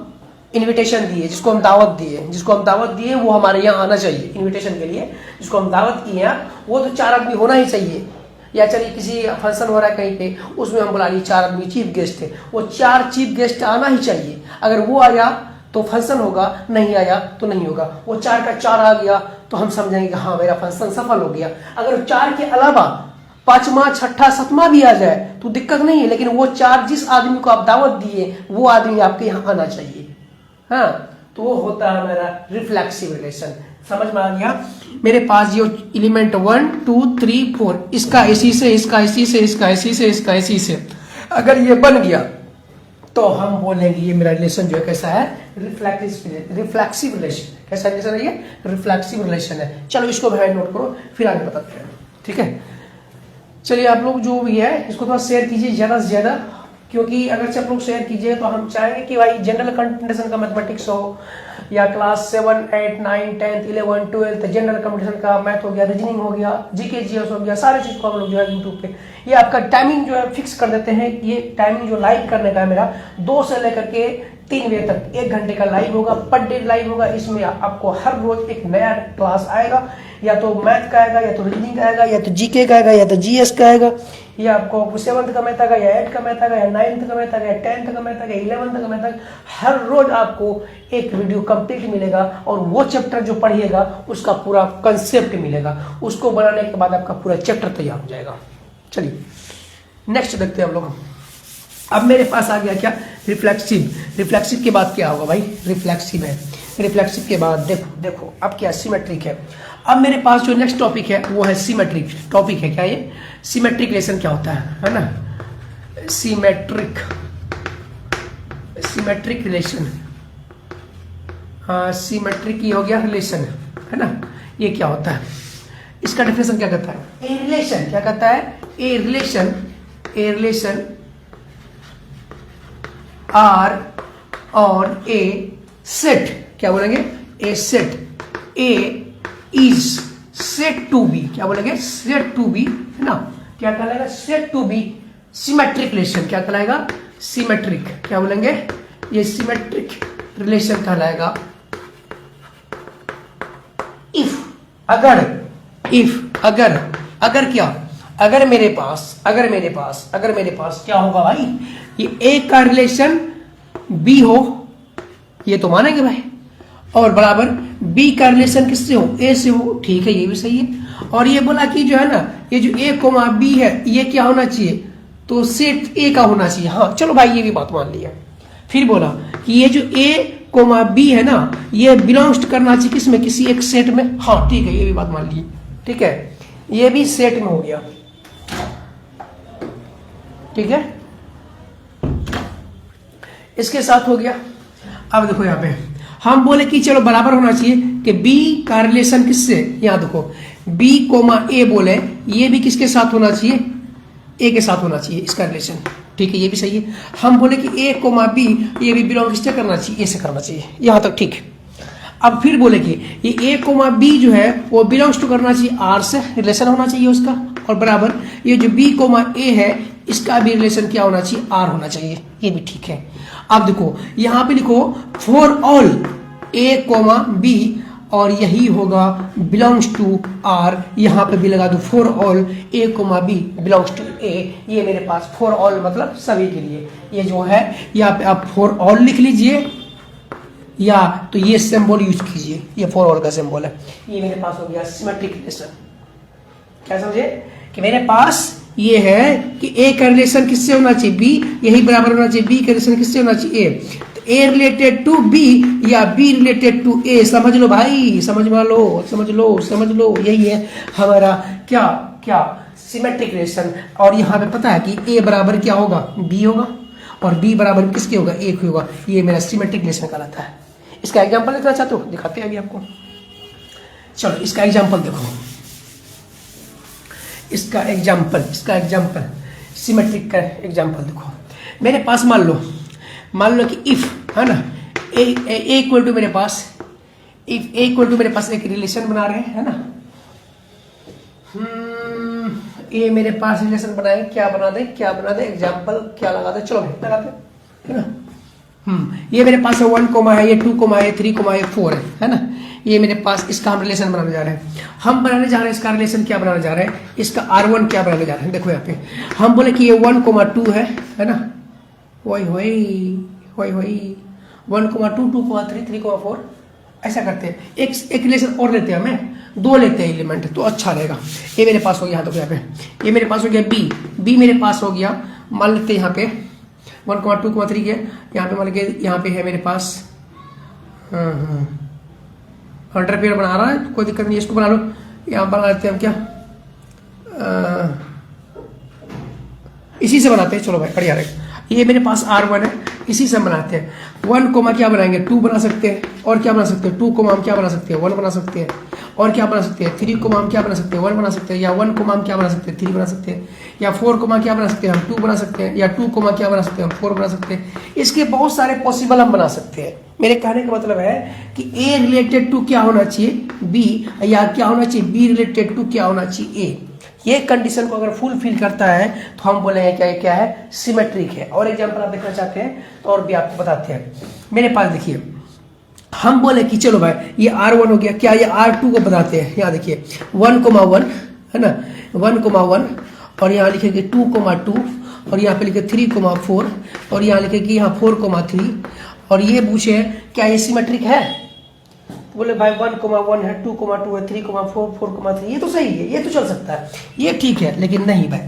इनविटेशन दिए, जिसको हम दावत दिए, वो हमारे यहाँ आना चाहिए इनविटेशन के लिए। जिसको हम दावत किए हैं वो तो 4 आदमी होना ही चाहिए। या चलिए किसी फंक्शन हो रहा है कहीं पे, उसमें हम बुला लिए 4 आदमी चीफ गेस्ट है, वो 4 चीफ गेस्ट आना ही चाहिए। अगर वो आया तो फंक्शन होगा, नहीं आया तो नहीं होगा। वो 4 का 4 आ गया तो हम समझेंगे कि हाँ मेरा फंक्शन सफल हो गया। अगर 4 के अलावा 5वां, 6ठा, 7वां भी आ जाए तो दिक्कत नहीं है, लेकिन वो 4 जिस आदमी को आप दावत दिए वो आदमी आपके यहाँ आना चाहिए। हाँ, तो वो होता है मेरा रिफ्लेक्सिव रिलेशन। समझ में आ गया। मेरे पास ये एलिमेंट 1, 2, 3, 4, इसका इसी से, इसका इसी से, इसका इसी से, इसका इसी से अगर ये बन गया तो हम बोलेंगे ये मेरा रिलेशन जो है कैसा है, रिफ्लेक्सिव रिलेशन। कैसा रिलेशन है ये, रिफ्लेक्सिव रिलेशन है। चलो इसको भाई नोट करो, फिर आगे बताते हैं, ठीक है। चलिए आप लोग जो भी है इसको थोड़ा शेयर कीजिए ज्यादा से ज्यादा, क्योंकि अगर से आप लोग शेयर कीजिए तो हम चाहेंगे कि भाई जनरल कंपटीशन का मैथमेटिक्स हो, या क्लास 7, 8, 9, 10, 11, 12 जनरल कंपटीशन का मैथ हो गया, रीजनिंग हो गया, जीके जीएस हो गया, सारे चीज को हम लोग जो है यूट्यूब पे ये आपका टाइमिंग जो है फिक्स कर देते हैं। ये टाइमिंग जो लाइव करने का है मेरा 2 से लेकर के 3 बजे तक 1 घंटे का लाइव होगा, पर डे लाइव होगा। इसमें आपको हर रोज एक नया क्लास आएगा, या तो मैथ का आएगा, या तो रीजनिंग का आएगा, या तो जीके का आएगा, या तो जीएस का आएगा, या आपको 7th का मैथ आएगा, या 8th का मैथ आएगा, या 9th का मैथ आएगा, या 10th का मैथ आएगा, 11th का मैथ आएगा। हर रोज आपको एक वीडियो कंप्लीट मिलेगा, और वो चैप्टर जो पढ़िएगा उसका पूरा कंसेप्ट मिलेगा। उसको बनाने के बाद आपका पूरा चैप्टर तैयार हो जाएगा। चलिए नेक्स्ट देखते हैं हम लोग। अब मेरे पास आ गया क्या, रिफ्लेक्सिव के बाद क्या होगा भाई, रिफ्लेक्सिव है। रिफ्लेक्सिव के बाद देखो अब क्या, सिमेट्रिक है। अब मेरे पास जो नेक्स्ट टॉपिक है वो है सिमेट्रिक टॉपिक है। क्या ये सिमेट्रिक रिलेशन क्या होता है ना, सिमेट्रिक रिलेशन। हाँ, सिमेट्रिक ही हो गया रिलेशन, है ना। ये क्या होता है, इसका डेफिनेशन क्या कहता है, ए रिलेशन क्या कहता है, ए रिलेशन आर और ए सेट, क्या बोलेंगे, a set A is set to be, क्या बोलेंगे, सेट टू बी, है ना, क्या कहलाएगा, set to be symmetric relation, क्या कहलाएगा, सिमेट्रिक, क्या बोलेंगे, ये सिमेट्रिक रिलेशन कहलाएगा इफ, अगर क्या, अगर मेरे पास क्या होगा भाई, ये ए का रिलेशन बी हो, ये तो मानेंगे भाई, और बराबर बी का रिलेशन किससे हो, ए से हो, ठीक है, ये भी सही है। और ये बोला कि जो है ना, ये जो ए कोमा बी है ये क्या होना चाहिए, तो सेट ए का होना चाहिए, हाँ चलो भाई ये भी बात मान लिया। फिर बोला कि ये जो ए कोमा बी है ना, ये बिलोंग्स करना चाहिए किसमें, किसी एक सेट में, हाँ ठीक है, ये भी बात मान ली, ठीक है, ये भी सेट में हो गया, ठीक है, इसके साथ हो गया। अब देखो यहाँ पे हम बोले कि चलो बराबर होना चाहिए कि बी का रिलेशन किससे, यहां देखो बी कोमा ए बोले, ये भी किसके साथ होना चाहिए, ए के साथ होना चाहिए इसका रिलेशन, ठीक है, ये भी सही है। हम बोले कि ए कोमा बी ये भी बिलोंग किससे करना चाहिए, ए से करना चाहिए, यहां तक ठीक है। अब फिर बोले कि ये ए कोमा बी जो है वो बिलोंग्स टू करना चाहिए आर से, रिलेशन होना चाहिए उसका, और बराबर ये जो बी कोमा ए है इसका भी रिलेशन क्या होना चाहिए, आर होना चाहिए, ये भी ठीक है। अब देखो यहां पे लिखो for all a comma b, और यही होगा बिलोंग्स टू आर, यहां पे भी लगा दो for all a comma b belongs to A, ये मेरे पास फॉर ऑल मतलब सभी के लिए, ये जो है यहाँ पे आप फॉर ऑल लिख लीजिए, या तो ये सिंबल यूज कीजिए, ये फॉर ऑल का सिंबल है। ये मेरे पास हो गया सिमेट्रिक रिलेशन, क्या समझे कि मेरे पास ये है कि ए का रिलेशन किससे होना चाहिए, बी, यही बराबर होना चाहिए बी का रिलेशन किससे होना चाहिए, ए, तो ए रिलेटेड टू बी या बी रिलेटेड टू ए, समझ लो भाई, समझ लो, यही है हमारा क्या क्या सिमेट्रिक रिलेशन। और यहाँ पे पता है कि ए बराबर क्या होगा, बी होगा, और बी बराबर किसके होगा, ए के होगा, ये मेरा सिमेट्रिक रिलेशन कहलाता है। इसका एग्जाम्पल देखना चाहते हो, दिखाते हैं अभी आपको, चलो इसका एग्जाम्पल देखो, इसका एग्जाम्पल सिमेट्रिक का एग्जाम्पल देखो। मेरे पास मान लो कि इफ है ना, ए इक्वल टू मेरे पास, इफ ए इक्वल टू मेरे पास एक रिलेशन बना रहे हैं, है ना, ये मेरे पास रिलेशन बनाए, क्या बना दे एग्जाम्पल क्या लगा दे, चलो लगा दे, है ना, ये मेरे पास है 1 कोमा है, ये 2 कोमा है, 3 कोमा है, 4 है ना, ये मेरे पास इसका हम रिलेशन बनाने जा रहे हैं। हम बनाने जा रहे हैं इसका रिलेशन क्या बनाने जा रहे हैं, इसका R1 क्या बनाने जा रहे हैं, देखो यहाँ पे हम बोले कि ये 1 कोमा 2 है ना, वही 1 कोमा 2, 2 कोमा 3, 3 कोमा 4, ऐसा करते हैं। एक रिलेशन और लेते हैं, हमें 2 लेते हैं एलिमेंट, तो अच्छा रहेगा। ये मेरे पास हो गया, तो यहाँ पे ये मेरे पास हो गया बी मेरे पास हो गया, मान लेते हैं यहाँ पे 1 कोमा 2 कोमा 3 के, यहाँ पे मान लीजिए यहाँ पे है मेरे पास 100 पेयर बना रहा है, तो कोई दिक्कत नहीं, इसको बना लो, यहाँ बना लेते हैं हम क्या, इसी से बनाते हैं, चलो भाई बढ़िया रहेगा। ये मेरे पास R1 है, इसी से हम बनाते हैं। 1 कोमा क्या बनाएंगे, 2 बना सकते हैं, और क्या बना सकते हैं, 2 कोमा हम क्या बना सकते हैं, 1 बना सकते हैं, और क्या बना सकते हैं, 3 कोमा हम क्या बना सकते हैं, 1 बना सकते हैं, या 1 कोमा हम क्या बना सकते हैं, 3 बना सकते हैं, या 4 कोमा क्या बना सकते हैं, हम 2 बना सकते हैं, या 2 कोमा क्या बना सकते हैं, हम 4 बना सकते हैं। इसके बहुत सारे पॉसिबल हम बना सकते हैं। मेरे कहने का मतलब है कि ए रिलेटेड टू क्या होना चाहिए, बी, या क्या होना चाहिए, बी रिलेटेड टू क्या होना चाहिए, ए। ये कंडीशन को अगर फुलफिल करता है तो हम बोलेंगे क्या है, सिमेट्रिक है। और एग्जांपल आप देखना चाहते हैं तो और भी आपको बताते हैं। मेरे पास देखिए, हम बोले कि चलो भाई ये R1 हो गया, क्या ये R2 को बताते हैं, यहाँ देखिए 1 कोमा 1 है ना, 1 कोमा 1, और यहाँ लिखेंगे 2 कोमा 2, और यहाँ पे लिखे 3 कोमा 4, और यहाँ लिखेंगे यहाँ 4 कोमा 3, और ये पूछे क्या ये सिमेट्रिक है, बोले भाई 1 कोमा 1 है, 2 कोमा 2 है, 3 कोमा 4, 4 कोमा 3, ये तो सही है, ये तो चल सकता है, ये ठीक है। लेकिन नहीं भाई,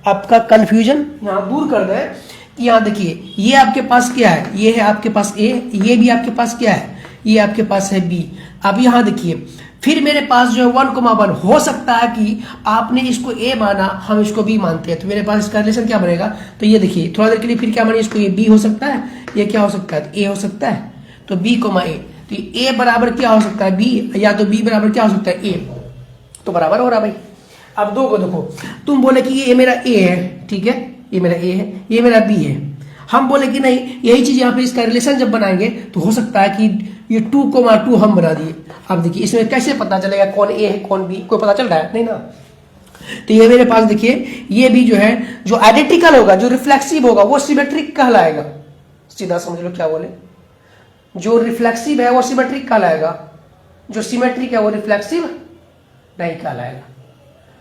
आपका कंफ्यूजन यहाँ दूर कर दें कि यहाँ देखिए ये आपके पास क्या है, ये है आपके पास ए, ये भी आपके पास क्या है, ये आपके पास है बी। अब यहाँ देखिए फिर मेरे पास जो है 1 कोमा 1, हो सकता है कि आपने इसको ए माना, हम इसको बी मानते हैं, तो मेरे पास इसका रिलेशन क्या बनेगा, तो ये देखिए थोड़ा देर के लिए फिर क्या मानिए, इसको ये बी हो सकता है, ये क्या हो सकता है, ए हो सकता है, तो बी कोमा ए। तो ए बराबर क्या हो सकता है बी, या तो बी बराबर क्या हो सकता है ए, तो बराबर हो रहा भाई। अब दो को देखो, तुम बोले कि ये मेरा ए है, ठीक है, ये मेरा ए है, ये मेरा बी है। हम बोले कि नहीं, यही चीज यहाँ पे इसका रिलेशन जब बनाएंगे तो हो सकता है कि ये 2,2 हम बना दिए। अब देखिए इसमें कैसे पता चलेगा कौन ए है कौन बी, कोई पता चल रहा है नहीं ना। तो ये मेरे पास देखिए, ये भी जो है जो आइडेंटिकल होगा, जो रिफ्लेक्सिव होगा वो सिमेट्रिक कहलाएगा। सीधा समझ लो क्या बोले, जो रिफ्लेक्सिव है वो सिमेट्रिक कहलाएगा, जो सिमेट्रिक है वो रिफ्लेक्सिव नहीं कहलाएगा,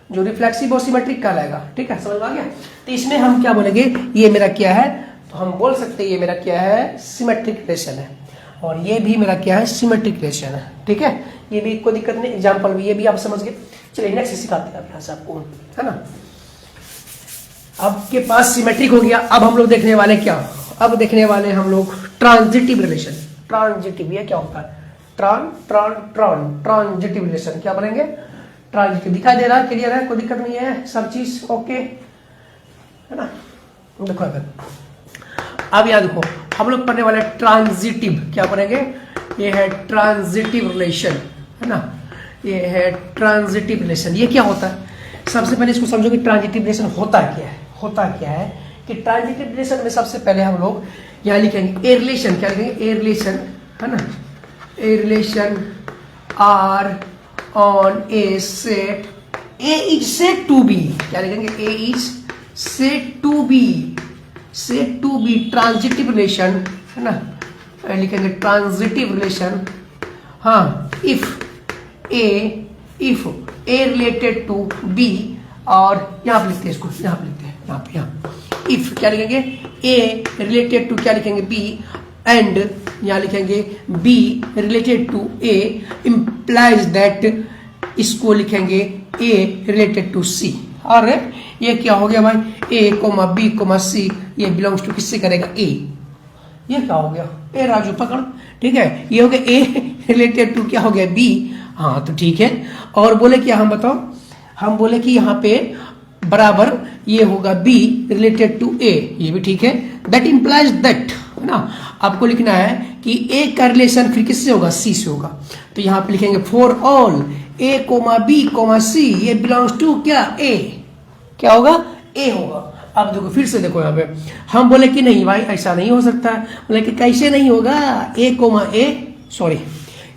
जो रिफ्लेक्सिव वो सिमेट्रिक कहलाएगा। ठीक है, समझ में आ गया। तो इसमें हम क्या बोलेंगे, ये मेरा क्या है, तो हम बोल सकते हैं ये मेरा क्या है, सिमेट्रिक रिलेशन है, और ये भी मेरा क्या है, सिमेट्रिक रिलेशन है। ठीक है, ये भी कोई दिक्कत नहीं, एग्जाम्पल भी ये भी आप समझ गए। चलिए नेक्स्ट सिखाते हैं यहाँ से आपको, है ना। आपके पास सिमेट्रिक हो गया। अब हम लोग देखने वाले क्या, अब देखने वाले हम लोग ट्रांजिटिव रिलेशन। ट्रांजिटिव ये क्या होता है, ट्रांजिटिव रिलेशन क्या बोलेंगे, ट्रांजिटिव। दिखाई दे रहा है, क्लियर है, कोई दिक्कत नहीं है, सब चीज ओके है ना। देखो अब याद देखो, हम लोग पढ़ने वाले ट्रांजिटिव, क्या पढ़ेंगे, ये है ट्रांजिटिव रिलेशन, है ना, ये है ट्रांजिटिव रिलेशन। ये क्या होता है, सबसे पहले इसको समझो कि ट्रांजिटिव रिलेशन होता क्या है। होता क्या है कि ट्रांजिटिव रिलेशन में सबसे पहले हम लोग यहाँ लिखेंगे ए रिलेशन, क्या लिखेंगे, ए रिलेशन, है ना, a relation R on a set, A is set to be, क्या लिखेंगे, A is set to be, set to be transitive relation, है ना, लिखेंगे ट्रांजिटिव रिलेशन। हाँ, if a related to b, और यहाँ पे लिखते हैं इसको, यहाँ पे लिखते हैं, यहाँ इफ क्या लिखेंगे, ए रिलेटेड टू क्या लिखेंगे बी, एंड यहाँ लिखेंगे b related to a, implies that, इसको लिखेंगे ए रिलेटेड टू सी। और ये क्या हो गया भाई, ए कोमा बी कोमा सी, ये बिलोंग्स टू किससे करेगा, ए। ये क्या हो गया, ए राजू पकड़, ठीक है, ये हो गया ए रिलेटेड टू क्या हो गया बी। हाँ तो ठीक है, और बोले क्या हम बताओ, हम बोले कि यहाँ पे बराबर ये होगा बी रिलेटेड टू ए, ये भी ठीक है, दैट इंप्लाइज दैट, है ना। आपको लिखना है कि ए का रिलेशन फिर किससे होगा, सी से होगा। तो यहाँ पे लिखेंगे for all a comma b comma c, ये बिलोंग्स टू क्या, ए, क्या होगा, ए होगा। अब देखो फिर से देखो, यहाँ पे हम बोले कि नहीं भाई ऐसा नहीं हो सकता, बोले कि कैसे नहीं होगा, ए कोमा ए, सॉरी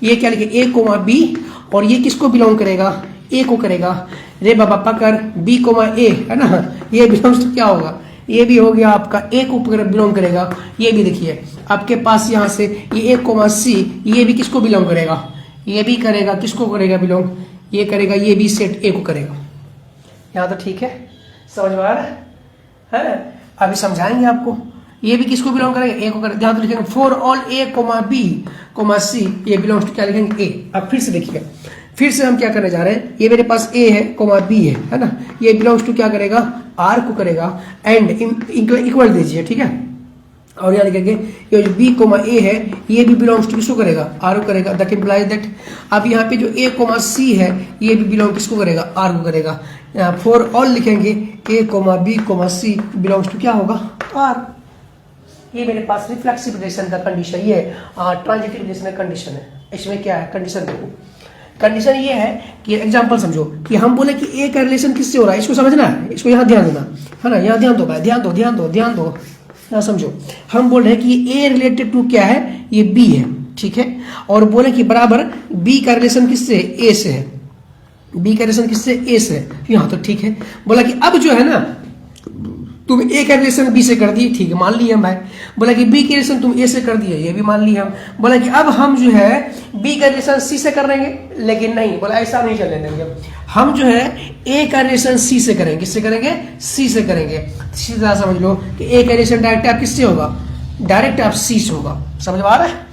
ये क्या लिखे, ए कोमा बी, और ये किसको बिलोंग करेगा, ए को करेगा, रे बाबा पकड़, बी कोमा ए, है ना, ये बिलोंग्स टू क्या होगा, ये भी हो गया आपका ए को बिलोंग करेगा। ये भी देखिए आपके पास यहाँ से ये ए कोमा सी, ये भी किसको बिलोंग करेगा, ये भी करेगा, किसको करेगा बिलोंग, ये करेगा, ये भी सेट ए को करेगा। यहाँ तो ठीक है, समझ में आ रहा है, अभी समझाएंगे आपको। ये भी किसको बिलोंग करेगा, ए को करेगा। ध्यान तो लिखेंगे for all a comma b comma c, ये बिलोंग्स टू क्या लिखेंगे, ए। अब फिर से देखिए, फिर से हम क्या करने जा रहे हैं, ये मेरे पास ए है कोमा बी है ना, ये बिलोंग्स टू क्या करेगा, आर को करेगा, एंड इक्वल दीजिए, ठीक है। और यहाँ लिखेंगे ये जो बी कोमा ए है, ये भी बिलोंग्स टू किसको करेगा, आर को करेगा, दैट इंप्लाइज दैट। अब यहाँ पे जो ए कोमा सी है, ये भी बिलोंग किसको करेगा, आर को करेगा। फॉर ऑल लिखेंगे a comma b comma c belongs to क्या होगा, आर। ये मेरे पास रिफ्लेक्सिव रिलेशन का कंडीशन, ये ट्रांजिटिव रिलेशन का कंडीशन है। इसमें क्या है कंडीशन, देखो कंडीशन ये है कि एग्जांपल समझो कि हम बोले कि ए का रिलेशन किससे हो रहा है, इसको समझना है, इसको यहाँ ध्यान देना है ना, यहाँ ध्यान दो भाई, ध्यान दो ध्यान दो ध्यान दो, यहाँ समझो। हम बोल रहे हैं कि ए रिलेटेड टू क्या है, ये बी है, ठीक है, और बोले कि बराबर बी का रिलेशन किससे, ए से है, बी का रिलेशन किससे, ए से है। यहाँ तो ठीक है, बोला कि अब जो है ना तुम ए का रिलेशन बी से कर दिए, ठीक है मान लिए हम भाई। बोला कि बी के रिलेशन तुम ए से कर दिए, ये भी मान लिए हम। बोला कि अब हम जो है बी का रिलेशन सी से कर देंगे, लेकिन नहीं, बोला ऐसा नहीं चलने देंगे, हम जो है ए का रिलेशन सी से करेंगे। किससे करेंगे, सी से करेंगे। सीधा समझ लो कि ए का रिलेशन डायरेक्ट आप किससे होगा, डायरेक्ट आप सी से होगा। समझ में आ रहा है।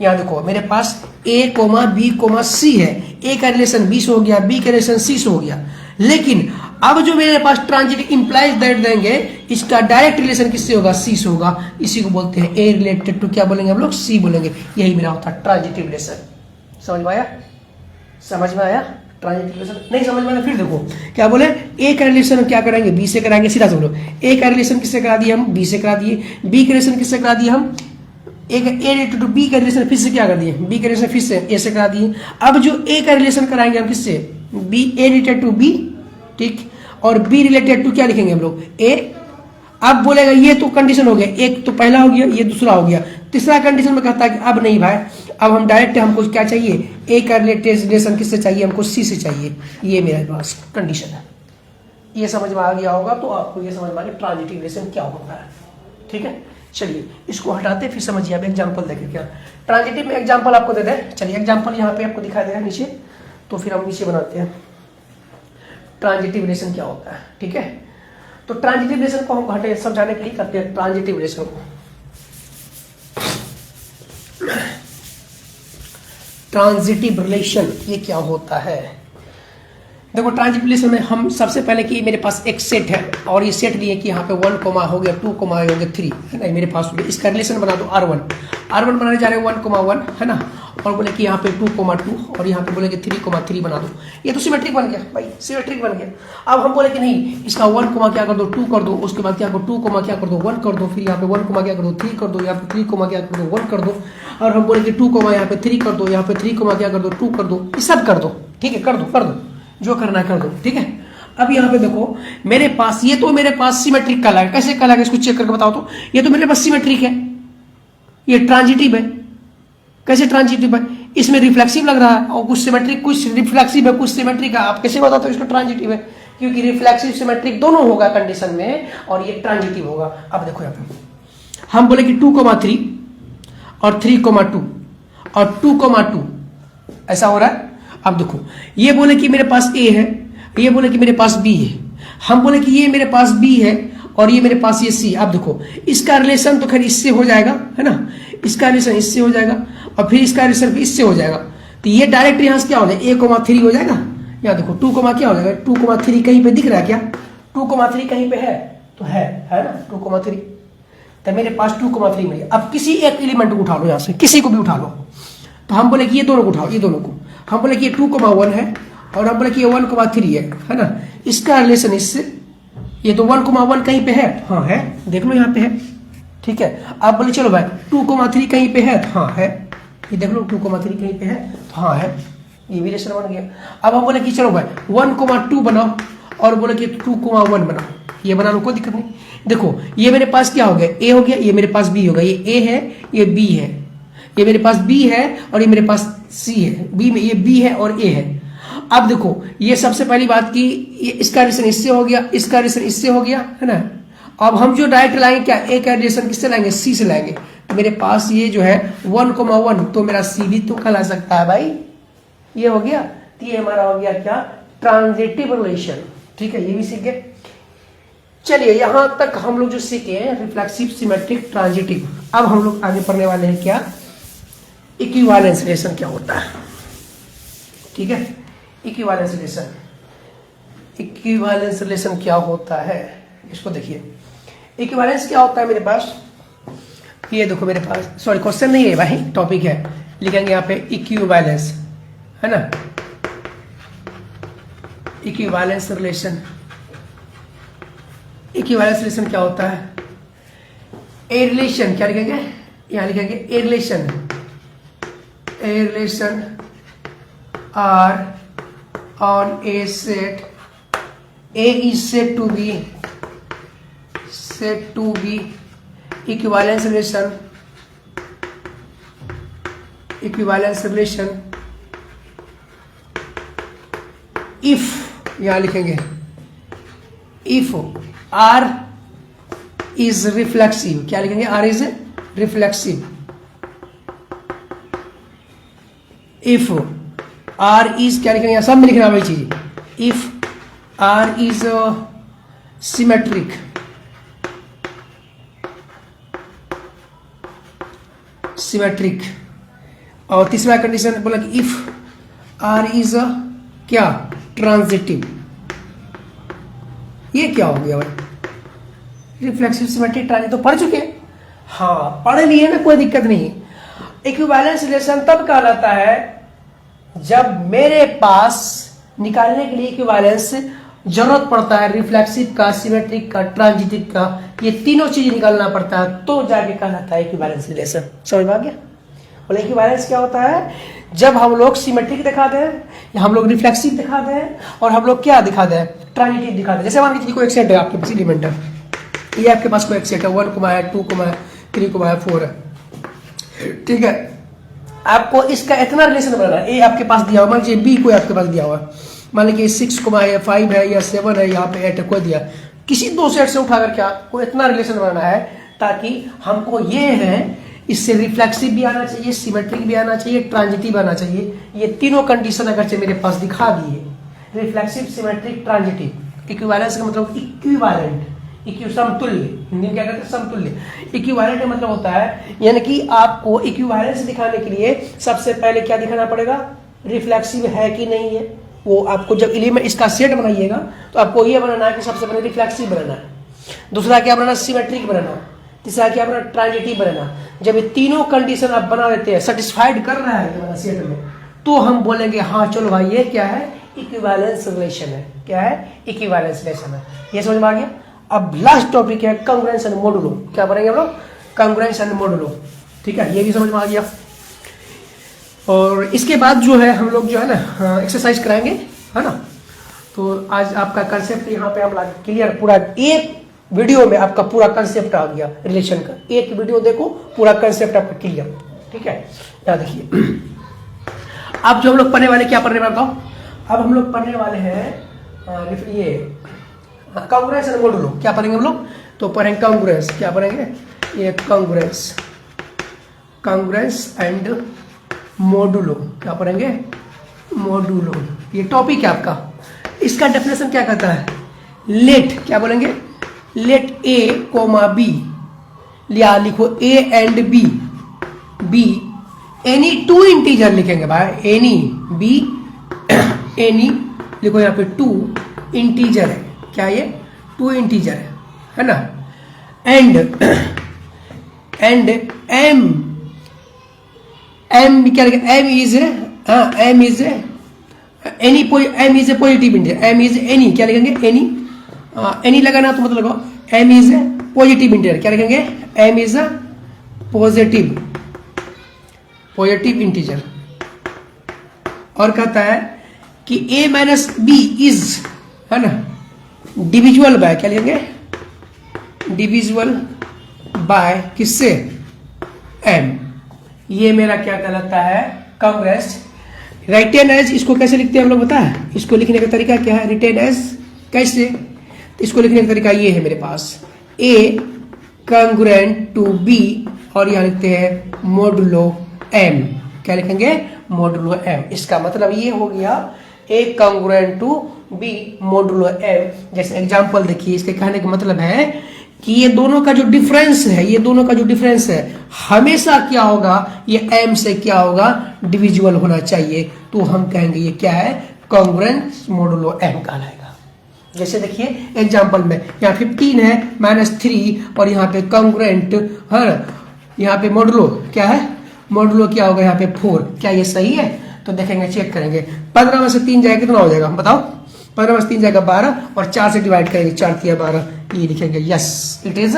यहाँ देखो मेरे पास ए कोमा बी कोमा सी है, ए का रिलेशन बी से हो गया, बी का रिलेशन सी से हो गया, लेकिन अब जो मेरे पास ट्रांजिटिव इंप्लाइज दैट देंगे, इसका डायरेक्ट रिलेशन किससे होगा, सी से होगा। इसी को बोलते हैं ए रिलेटेड टू क्या बोलेंगे हम लोग, सी बोलेंगे। यही मेरा होता है ट्रांजिटिव रिलेशन। समझ में आया, समझ में आया। ट्रांजिटिव रिलेशन नहीं समझ में आया, फिर देखो क्या बोले, ए का रिलेशन क्या कराएंगे, बी से कराएंगे। सीधा समझो, ए का रिलेशन किससे करा दिए हम, बी से करा दिए। बी का रिलेशन किससे करा दिए हम, एक ए रिलेटेड टू बी का रिलेशन फिर से क्या कर दिए, बी का रिलेशन फिर से ए से करा दिए। अब जो ए का रिलेशन कराएंगे हम किससे, b, a related to b, ठीक, और बी रिलेटेड टू क्या लिखेंगे हम लोग, ए। अब बोलेगा ये तो कंडीशन हो गया, एक तो पहला हो गया, ये दूसरा हो गया। तीसरा कंडीशन में कहता है कि अब नहीं भाई, अब हम डायरेक्ट हमको क्या चाहिए, ए का रिलेशन किससे चाहिए, हमको सी से चाहिए। ये मेरे पास कंडीशन है। ये समझ में आ गया होगा तो आपको ये समझ में आ गया ट्रांजिटिव रिलेशन क्या होता है, ठीक है। चलिए इसको हटाते फिर समझिए। अब एग्जाम्पल देखें क्या ट्रांजिटिव में एग्जाम्पल आपको दे दें। चलिए एग्जाम्पल यहाँ पे आपको दिखाई दे रहा है नीचे, तो फिर हम नीचे बनाते हैं ट्रांजिटिव रिलेशन क्या होता है, ठीक है। तो ट्रांजिटिव रिलेशन को हम हटे समझाने के लिए करते हैं ट्रांजिटिव रिलेशन को। ट्रांजिटिव रिलेशन ये क्या होता है, देखो ट्रांजिटिव रिलेशन में हम सबसे पहले कि मेरे पास एक सेट है और ये सेट लिए कि यहाँ पे 1 कोमा हो गया, 2 कोमा हो गया, 3 है ना, मेरे पास हो गया। इसका रिलेशन बना दो R1 बनाने जा रहे हैं 1,1 है ना, और बोले कि यहाँ पे 2,2 और यहाँ पे बोले कि 3,3 बना दो। ये तो सिमेट्रिक बन गया भाई, सिमेट्रिक बन गया। अब हम बोले कि नहीं, इसका 1 कोमा क्या कर दो, 2 कर दो, उसके बाद क्या करो 2 कोमा क्या कर दो, 1 कर दो, फिर यहाँ पे 1 कोमा क्या कर दो, 3 कर दो, यहाँ पे 3 कोमा क्या कर दो, 1 कर दो, और हम बोले कि 2 कोमा यहाँ पे 3 कर दो, यहाँ पे 3 कोमा क्या कर दो, 2 कर दो। ये सब कर दो, ठीक है, कर दो जो करना है कर दो, ठीक है। अब यहाँ पे देखो मेरे पास ये तो मेरे पास सिमेट्रिक कला है, कैसे कला है इसको चेक करके बताओ तो। ये तो मेरे पास सिमेट्रिक है, ये ट्रांजिटिव है। कैसे ट्रांजिटिव है, इसमें रिफ्लेक्सिव लग रहा है और कुछ सिमेट्रिक, कुछ रिफ्लेक्सिव है, कुछ सिमेट्रिक है। आप कैसे बताते हो इसको ट्रांजिटिव है, क्योंकि रिफ्लेक्सिव सिमेट्रिक दोनों होगा कंडीशन में और ये ट्रांजिटिव होगा। अब देखो यहाँ पे हम बोले कि 2,3 और 3,2 और 2,2 ऐसा हो रहा है। अब देखो ये बोले कि मेरे पास ए है, ये बोले कि मेरे पास बी है, हम बोले कि ये मेरे पास बी है और ये मेरे पास ये सी। अब देखो इसका रिलेशन तो खैर इससे हो जाएगा है ना, इसका रिलेशन इससे हो जाएगा और फिर इसका रिलेशन इससे हो जाएगा। तो ये डायरेक्ट यहाँ से क्या हो जाएगा, 1,3 हो जाएगा। यहाँ देखो 2, क्या हो जाएगा, 2,3 कहीं पे दिख रहा है क्या, 2,3 कहीं पे है तो है ना 2,3। तो मेरे पास 2,3 मिल गया। अब किसी एक एलिमेंट को उठा लो, यहाँ से किसी को भी उठा लो। तो हम बोले कि ये दोनों को उठाओ, ये दोनों को। हम बोले कि ये 2,1 है और हम बोले कि ये 1,3 है ना। इसका रिलेशन इससे, ये तो 1,1 कहीं पे है, हाँ है, देख लो यहाँ पे है, ठीक है। आप बोले चलो भाई 2,3 कहीं पे है, हाँ है, ये देख लो 2,3 कहीं पे है तो हाँ है, ये भी रिलेशन बन गया। अब हम बोले कि चलो भाई 1,2 बनाओ और बोले कि 2,1 बनाओ, ये बना लो, कोई दिक्कत नहीं। देखो ये मेरे पास क्या हो गया, ए हो गया, ये मेरे पास बी होगा, ये ए है, ये बी है, ये मेरे पास बी है और ये मेरे पास सी है, बी में ये बी है और ए है। अब देखो ये सबसे पहली बात की ये इसका रिलेशन इससे हो गया, इसका रिलेशन इससे हो गया है ना। अब हम जो डायरेक्ट लाएंगे क्या, ए का रिलेशन किससे लाएंगे, सी से लाएंगे। तो मेरे पास ये जो है 1,1 तो मेरा सी भी तो कहला सकता है भाई, ये हो गया। तो ये हमारा हो गया क्या, ट्रांजिटिव रिलेशन, ठीक है, ये भी सीख गए। चलिए यहां तक हम लोग जो सीखे हैं रिफ्लेक्सिव, सिमेट्रिक, ट्रांजिटिव। अब हम लोग आगे पढ़ने वाले हैं क्या, इक्विवेलेंस रिलेशन क्या होता है, ठीक है। इक्विवेलेंस रिलेशन, इक्विवेलेंस रिलेशन क्या होता है इसको देखिए। इक्विवेलेंस क्या होता है मेरे पास, ये देखो मेरे पास, सॉरी क्वेश्चन नहीं है भाई, टॉपिक है, लिखेंगे यहाँ पे इक्विवेलेंस है ना। इक्विवेलेंस रिलेशन, इक्विवेलेंस रिलेशन क्या होता है, ए रिलेशन क्या लिखेंगे, यहाँ लिखेंगे a relation, a relation R on a set, A is said to be equivalence relation, equivalence relation if, यहाँ लिखेंगे if R is reflexive, क्या लिखेंगे, R is reflexive, if R is क्या लिखेंगे, सब में लिखना वही चीज। If R is symmetric, symmetric. और तीसरा कंडीशन बोला कि इफ R is क्या, ट्रांजिटिव। ये क्या हो गया भाई, रिफ्लेक्सिव, सिमेट्रिक, ट्रांजिटिव तो पढ़ चुके हैं, हाँ पढ़ लिए ना, कोई दिक्कत नहीं। इक्विवेलेंस रिलेशन तब कहलाता है जब मेरे पास निकालने के लिए इक्विवेलेंस जरूरत पड़ता है रिफ्लेक्सिव का, सिमेट्रिक का, ट्रांजिटिव का, ये तीनों चीज निकालना पड़ता है तो जाके कहलाता है इक्विवेलेंस रिलेशन। समझ में आ गया? बोले इक्विवेलेंस क्या होता है? जब हम लोग सिमेट्रिक दिखाते हैं या हम लोग रिफ्लेक्सिव दिखाते हैं और हम लोग क्या दिखाते हैं, ट्रांजिटिव दिखाते हैं। जैसे मान लीजिए कोई एक सेट है आपके पास एलिमेंट है, ये आपके पास कोई एक सेट है 1, 2, 3, 4 है, ठीक है। आपको इसका इतना रिलेशन बनाना है, ए आपके पास दिया हुआ, मान लीजिए बी कोई आपके पास दिया हुआ, मान लीजिए 6, 5 है या 7 है, यहाँ पे 8 है, कोई दिया, किसी दो सेट से उठाकर क्या कोई इतना रिलेशन बनाना है ताकि हमको ये है इससे रिफ्लेक्सिव भी आना चाहिए, सिमेट्रिक भी आना चाहिए, ट्रांजिटिव आना चाहिए। ये तीनों कंडीशन अगर से मेरे पास दिखा दिए, रिफ्लेक्सिव, सिमेट्रिक, ट्रांजिटिव। इक्विवेलेंस का मतलब इक्विवेलेंट, समतुल्य, हिंदी में क्या कहते हैं, समतुल्य। इक्विवेलेंट का मतलब होता है यानी कि आपको इक्विवेलेंस दिखाने के लिए सबसे पहले क्या दिखाना पड़ेगा, रिफ्लेक्सिव है कि नहीं है। वो आपको जब एलिमेंट इसका सेट बनाइएगा तो आपको ये बनाना है कि सबसे पहले रिफ्लेक्सिव बनाना है, दूसरा क्या बनाना, सिमेट्रिक बनाना, तीसरा क्या बनाना, ट्रांजिटिव बनाना। जब ये तीनों कंडीशन आप बना लेते हैं, सेटिस्फाइड कर रहा है हमारा सेट में, तो हम बोलेंगे हाँ चलो भाई ये क्या है, इक्विवेलेंस रिलेशन है। क्या है, इक्विवेलेंस रिलेशन है। ये समझ में आ गया? अब लास्ट टॉपिक है कांग्रुएंस एंड मोडुलो। क्या पढ़ेंगे हम लोग, कांग्रुएंस एंड मोडुलो, ठीक है, ये भी समझ में आ गया। और इसके बाद जो है हम लोग जो है ना एक्सरसाइज कराएंगे, है ना। तो आज आपका कंसेप्ट यहाँ पे हम क्लियर, पूरा एक वीडियो में आपका पूरा कंसेप्ट आ गया रिलेशन का। एक वीडियो देखो, पूरा कंसेप्ट आपका क्लियर, ठीक है। यहाँ देखिए, अब जो हम लोग पढ़ने वाले, क्या पढ़ने वाले बताओ, अब हम लोग पढ़ने वाले हैं ये कांग्रुएंस एंड मोडुलो। क्या पढ़ेंगे हम लोग, तो पढ़ेंगे कांग्रुएंस। क्या पढ़ेंगे, ये कांग्रुएंस, कांग्रुएंस एंड मोडुलो। क्या पढ़ेंगे, मोडुलो, ये टॉपिक है आपका। इसका डेफिनेशन क्या कहता है, लेट, क्या बोलेंगे, लेट ए कोमा बी, या लिखो a and b, be any two integer लिखेंगे भाई, एनी बी एनी लिखो, यहाँ पे 2 इंटीजर है। क्या ये 2 इंटीजर है ना। एंड एम क्या लिखें, m is m is any, m is a positive integer, m is any, क्या लिखेंगे, एनी, एनी लगाना तो मतलब लगाओ, m is a positive integer. क्या लिखेंगे, m is a positive integer. और कहता है कि ए माइनस बी इज, है ना, डिविजुअल बाय, क्या लिखेंगे, डिविजुअल बाय किससे, एम। ये मेरा क्या कहलाता है, कांग्रुएंस। रिटेन एज, इसको कैसे लिखते हैं हम लोग पता है, इसको लिखने का तरीका क्या है, रिटेन एज कैसे, तो इसको लिखने का तरीका ये है मेरे पास, ए कांग्रुएंट टू बी, और यहां लिखते हैं मोडुलो एम। क्या लिखेंगे, मोडुलो एम। इसका मतलब ये हो गया a congruent to b modulo m. जैसे एग्जांपल देखिए, इसके कहने का मतलब है कि ये दोनों का जो डिफरेंस है, ये दोनों का जो डिफरेंस है हमेशा क्या होगा, ये m से क्या होगा, डिविजुअल होना चाहिए। तो हम कहेंगे ये क्या है, कांग्रुएंस मोडुलो m कहलाएगा। जैसे देखिए एग्जांपल में, यहाँ 15 है -3, और यहाँ पे कांग्रुएंट है, यहाँ पे मोडुलो क्या है, मोडुलो क्या होगा यहाँ पे 4। क्या ये सही है, तो देखेंगे, चेक करेंगे। 15 में से 3 जाएगा कितना हो जाएगा बताओ, 15 में से 3 जाएगा 12, और 4 से डिवाइड करेंगे, 4 3 12, ये लिखेंगे yes, it is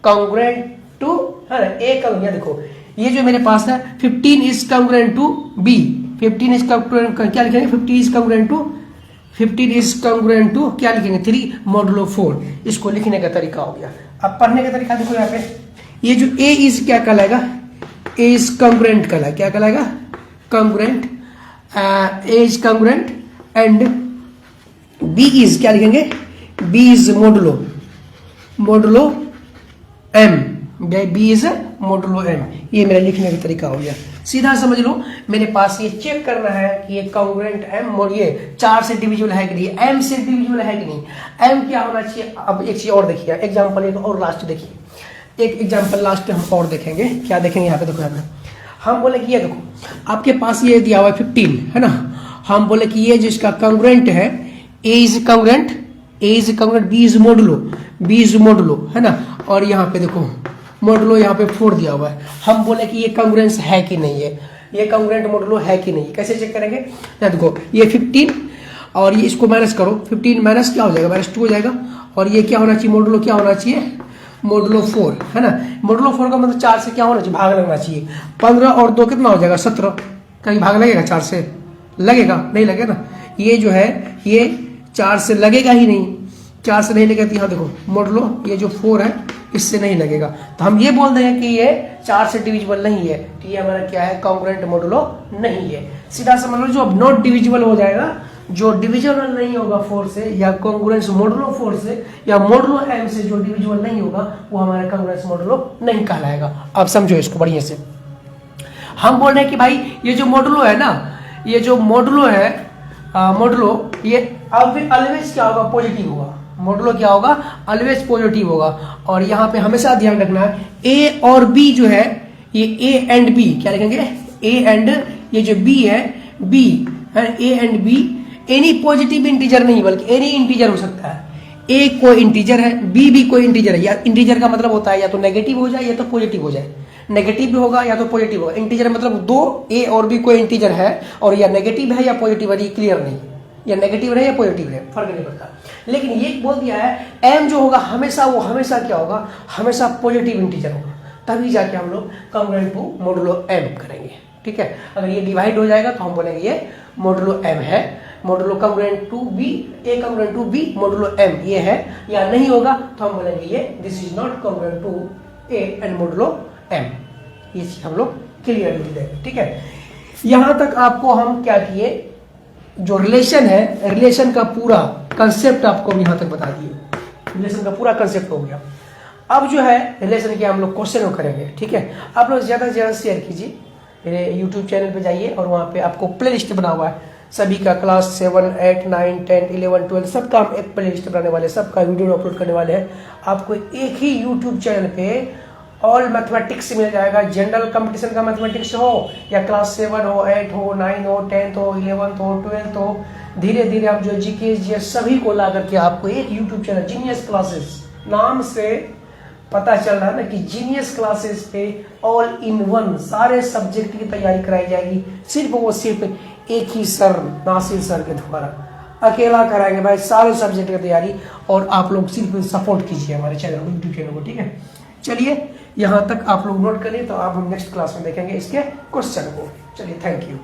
congruent to, है ना, ए का। देखो ये जो मेरे पास है 15 is congruent to b, 15 is congruent, क्या लिखेंगे, 15 इज कांग्रुएंट टू क्या लिखेंगे, 3 मोडुलो 4। इसको लिखने का तरीका हो गया। अब पढ़ने का तरीका देखो, यहाँ पे ये जो ए इज क्या कहलाएगा, ए इज कांग्रुएंट कहलाएगा। क्या कहलाएगा, congruent, a is congruent, and b is क्या लिखेंगे, b is modulo m, b is modulo m. ये मेरा लिखने का तरीका हो गया, सीधा समझ लो। मेरे पास ये चेक करना है कि ये कांग्रुएंट एम, और ये 4 से डिविजुअल है कि नहीं, एम से डिविजुअल है कि नहीं, एम क्या होना चाहिए। अब एक चीज और देखिए, एग्जांपल एक और लास्ट देखिए, एक एग्जांपल लास्ट हम और देखेंगे। क्या देखेंगे यहाँ पे, देखो यहाँ पे हम बोले कि ये देखो आपके पास ये दिया हुआ है 15, है ना। हम बोले कि ये जिसका कांग्रुएंट है, a is congruent, b is modulo, है ना। और यहाँ पे देखो मोडुलो यहाँ पे 4 दिया हुआ है। हम बोले कि ये कांग्रुएंस है कि नहीं है, ये कांग्रुएंट मोडुलो है कि नहीं। कैसे चेक करेंगे, देखो ये 15 और ये इसको माइनस करो, 15 माइनस क्या हो जाएगा, -2 हो जाएगा। और ये क्या होना चाहिए, मोडुलो क्या होना चाहिए, मोडुलो 4 है ना। मोडुलो 4 का मतलब 4 से क्या होना चाहिए, भाग लगना चाहिए। 15 और 2 कितना हो जाएगा, 17। कहीं भाग लगेगा 4 से, लगेगा नहीं, लगेगा ना। ये जो है ये 4 से लगेगा ही नहीं, 4 से नहीं लगेगा। तो यहाँ देखो मोडुलो ये जो 4 है इससे नहीं लगेगा, तो हम ये बोल देंगे कि ये 4 से डिविजिबल नहीं है, तो ये हमारा क्या है, कॉन्ग्रुएंट मोडुलो नहीं है। सीधा समझ लो, जो अब नॉट डिविजिबल हो जाएगा, जो डिविजिबल नहीं होगा 4 से, या कॉन्ग्रुएंस मोडुलो 4 से, या मोडुलो m से जो डिविजिबल नहीं होगा, वो हमारा कॉन्ग्रुएंस मोडुलो नहीं कहलाएगा। आप समझो इसको बढ़िया से। हम बोल रहे हैं कि भाई ये जो मोडुलो है ना, ये जो मोडुलो है, मोडुलो ये ऑलवेज क्या होगा, पॉजिटिव होगा। मोडुलो क्या होगा, ऑलवेज पॉजिटिव होगा। और यहाँ पे हमेशा ध्यान रखना है, ए और बी जो है, ये ए एंड बी क्या लिखेंगे, ए एंड ये जो बी है, बी है, ए and be any positive integer नहीं, बल्कि एनी इंटीजर हो सकता है। ए कोई इंटीजर है, बी भी कोई इंटीजर है। या इंटीजर का मतलब होता है या तो नेगेटिव हो जाए या तो पॉजिटिव हो जाए। नेगेटिव भी होगा या तो पॉजिटिव होगा। इंटीजर मतलब दो, ए और बी कोई इंटीजर है और या नेगेटिव है या पॉजिटिव है, ये क्लियर नहीं, या नेगेटिव रहे या पॉजिटिव रहे, फर्क नहीं पड़ता। लेकिन ये बोल दिया है एम जो होगा हमेशा, वो हमेशा क्या होगा, हमेशा पॉजिटिव इंटीजर होगा, तभी जाके हम लोग कॉन्ग्रुएंट टू मोडुलो एम करेंगे। ठीक है, अगर ये डिवाइड हो जाएगा तो हम बोलेंगे ये मोडुलो एम है, modulo congruent to B, a congruent to b modulo m ये है। या नहीं होगा तो हम बोलेंगे ये this is not congruent to a and modulo m. ये चीज हम लोग क्लियर लिख देंगे। ठीक है, यहां तक आपको हम क्या किए, जो रिलेशन है, रिलेशन का पूरा कंसेप्ट आपको हम यहां तक बता दिए। रिलेशन का पूरा कंसेप्ट हो गया। अब जो है रिलेशन के हम लोग क्वेश्चन करेंगे। ठीक है, आप लोग ज्यादा से ज्यादा शेयर कीजिए, मेरे यूट्यूब चैनल पे जाइए और वहाँ पे आपको प्ले लिस्ट बना हुआ है सभी का, क्लास 7, 8, 9, 10, 11, 12 सबका हम एक प्ले लिस्ट बनाने वाले, सबका वीडियो अपलोड करने वाले हैं। आपको एक ही यूट्यूब चैनल पे ऑल मैथमेटिक्स मिल जाएगा। जनरल कंपटीशन का मैथमेटिक्स हो या क्लास 7 हो, 8 हो, 9 हो, 10 हो, 11 हो, 12 हो, धीरे धीरे आप जो जीके जीएस सभी को ला करके आपको एक यूट्यूब चैनल जीनियस क्लासेस नाम से पता चल रहा है ना कि जीनियस क्लासेस पे ऑल इन वन सारे सब्जेक्ट की तैयारी कराई जाएगी। सिर्फ वो सिर्फ एक ही सर, नासिर सर के द्वारा अकेला कराएंगे भाई सारे सब्जेक्ट की तैयारी। और आप लोग सिर्फ सपोर्ट कीजिए हमारे चैनल को, यूट्यूब चैनल को। ठीक है, चलिए यहाँ तक आप लोग नोट करिए, तो आप हम नेक्स्ट क्लास में देखेंगे इसके क्वेश्चन को। चलिए, थैंक यू।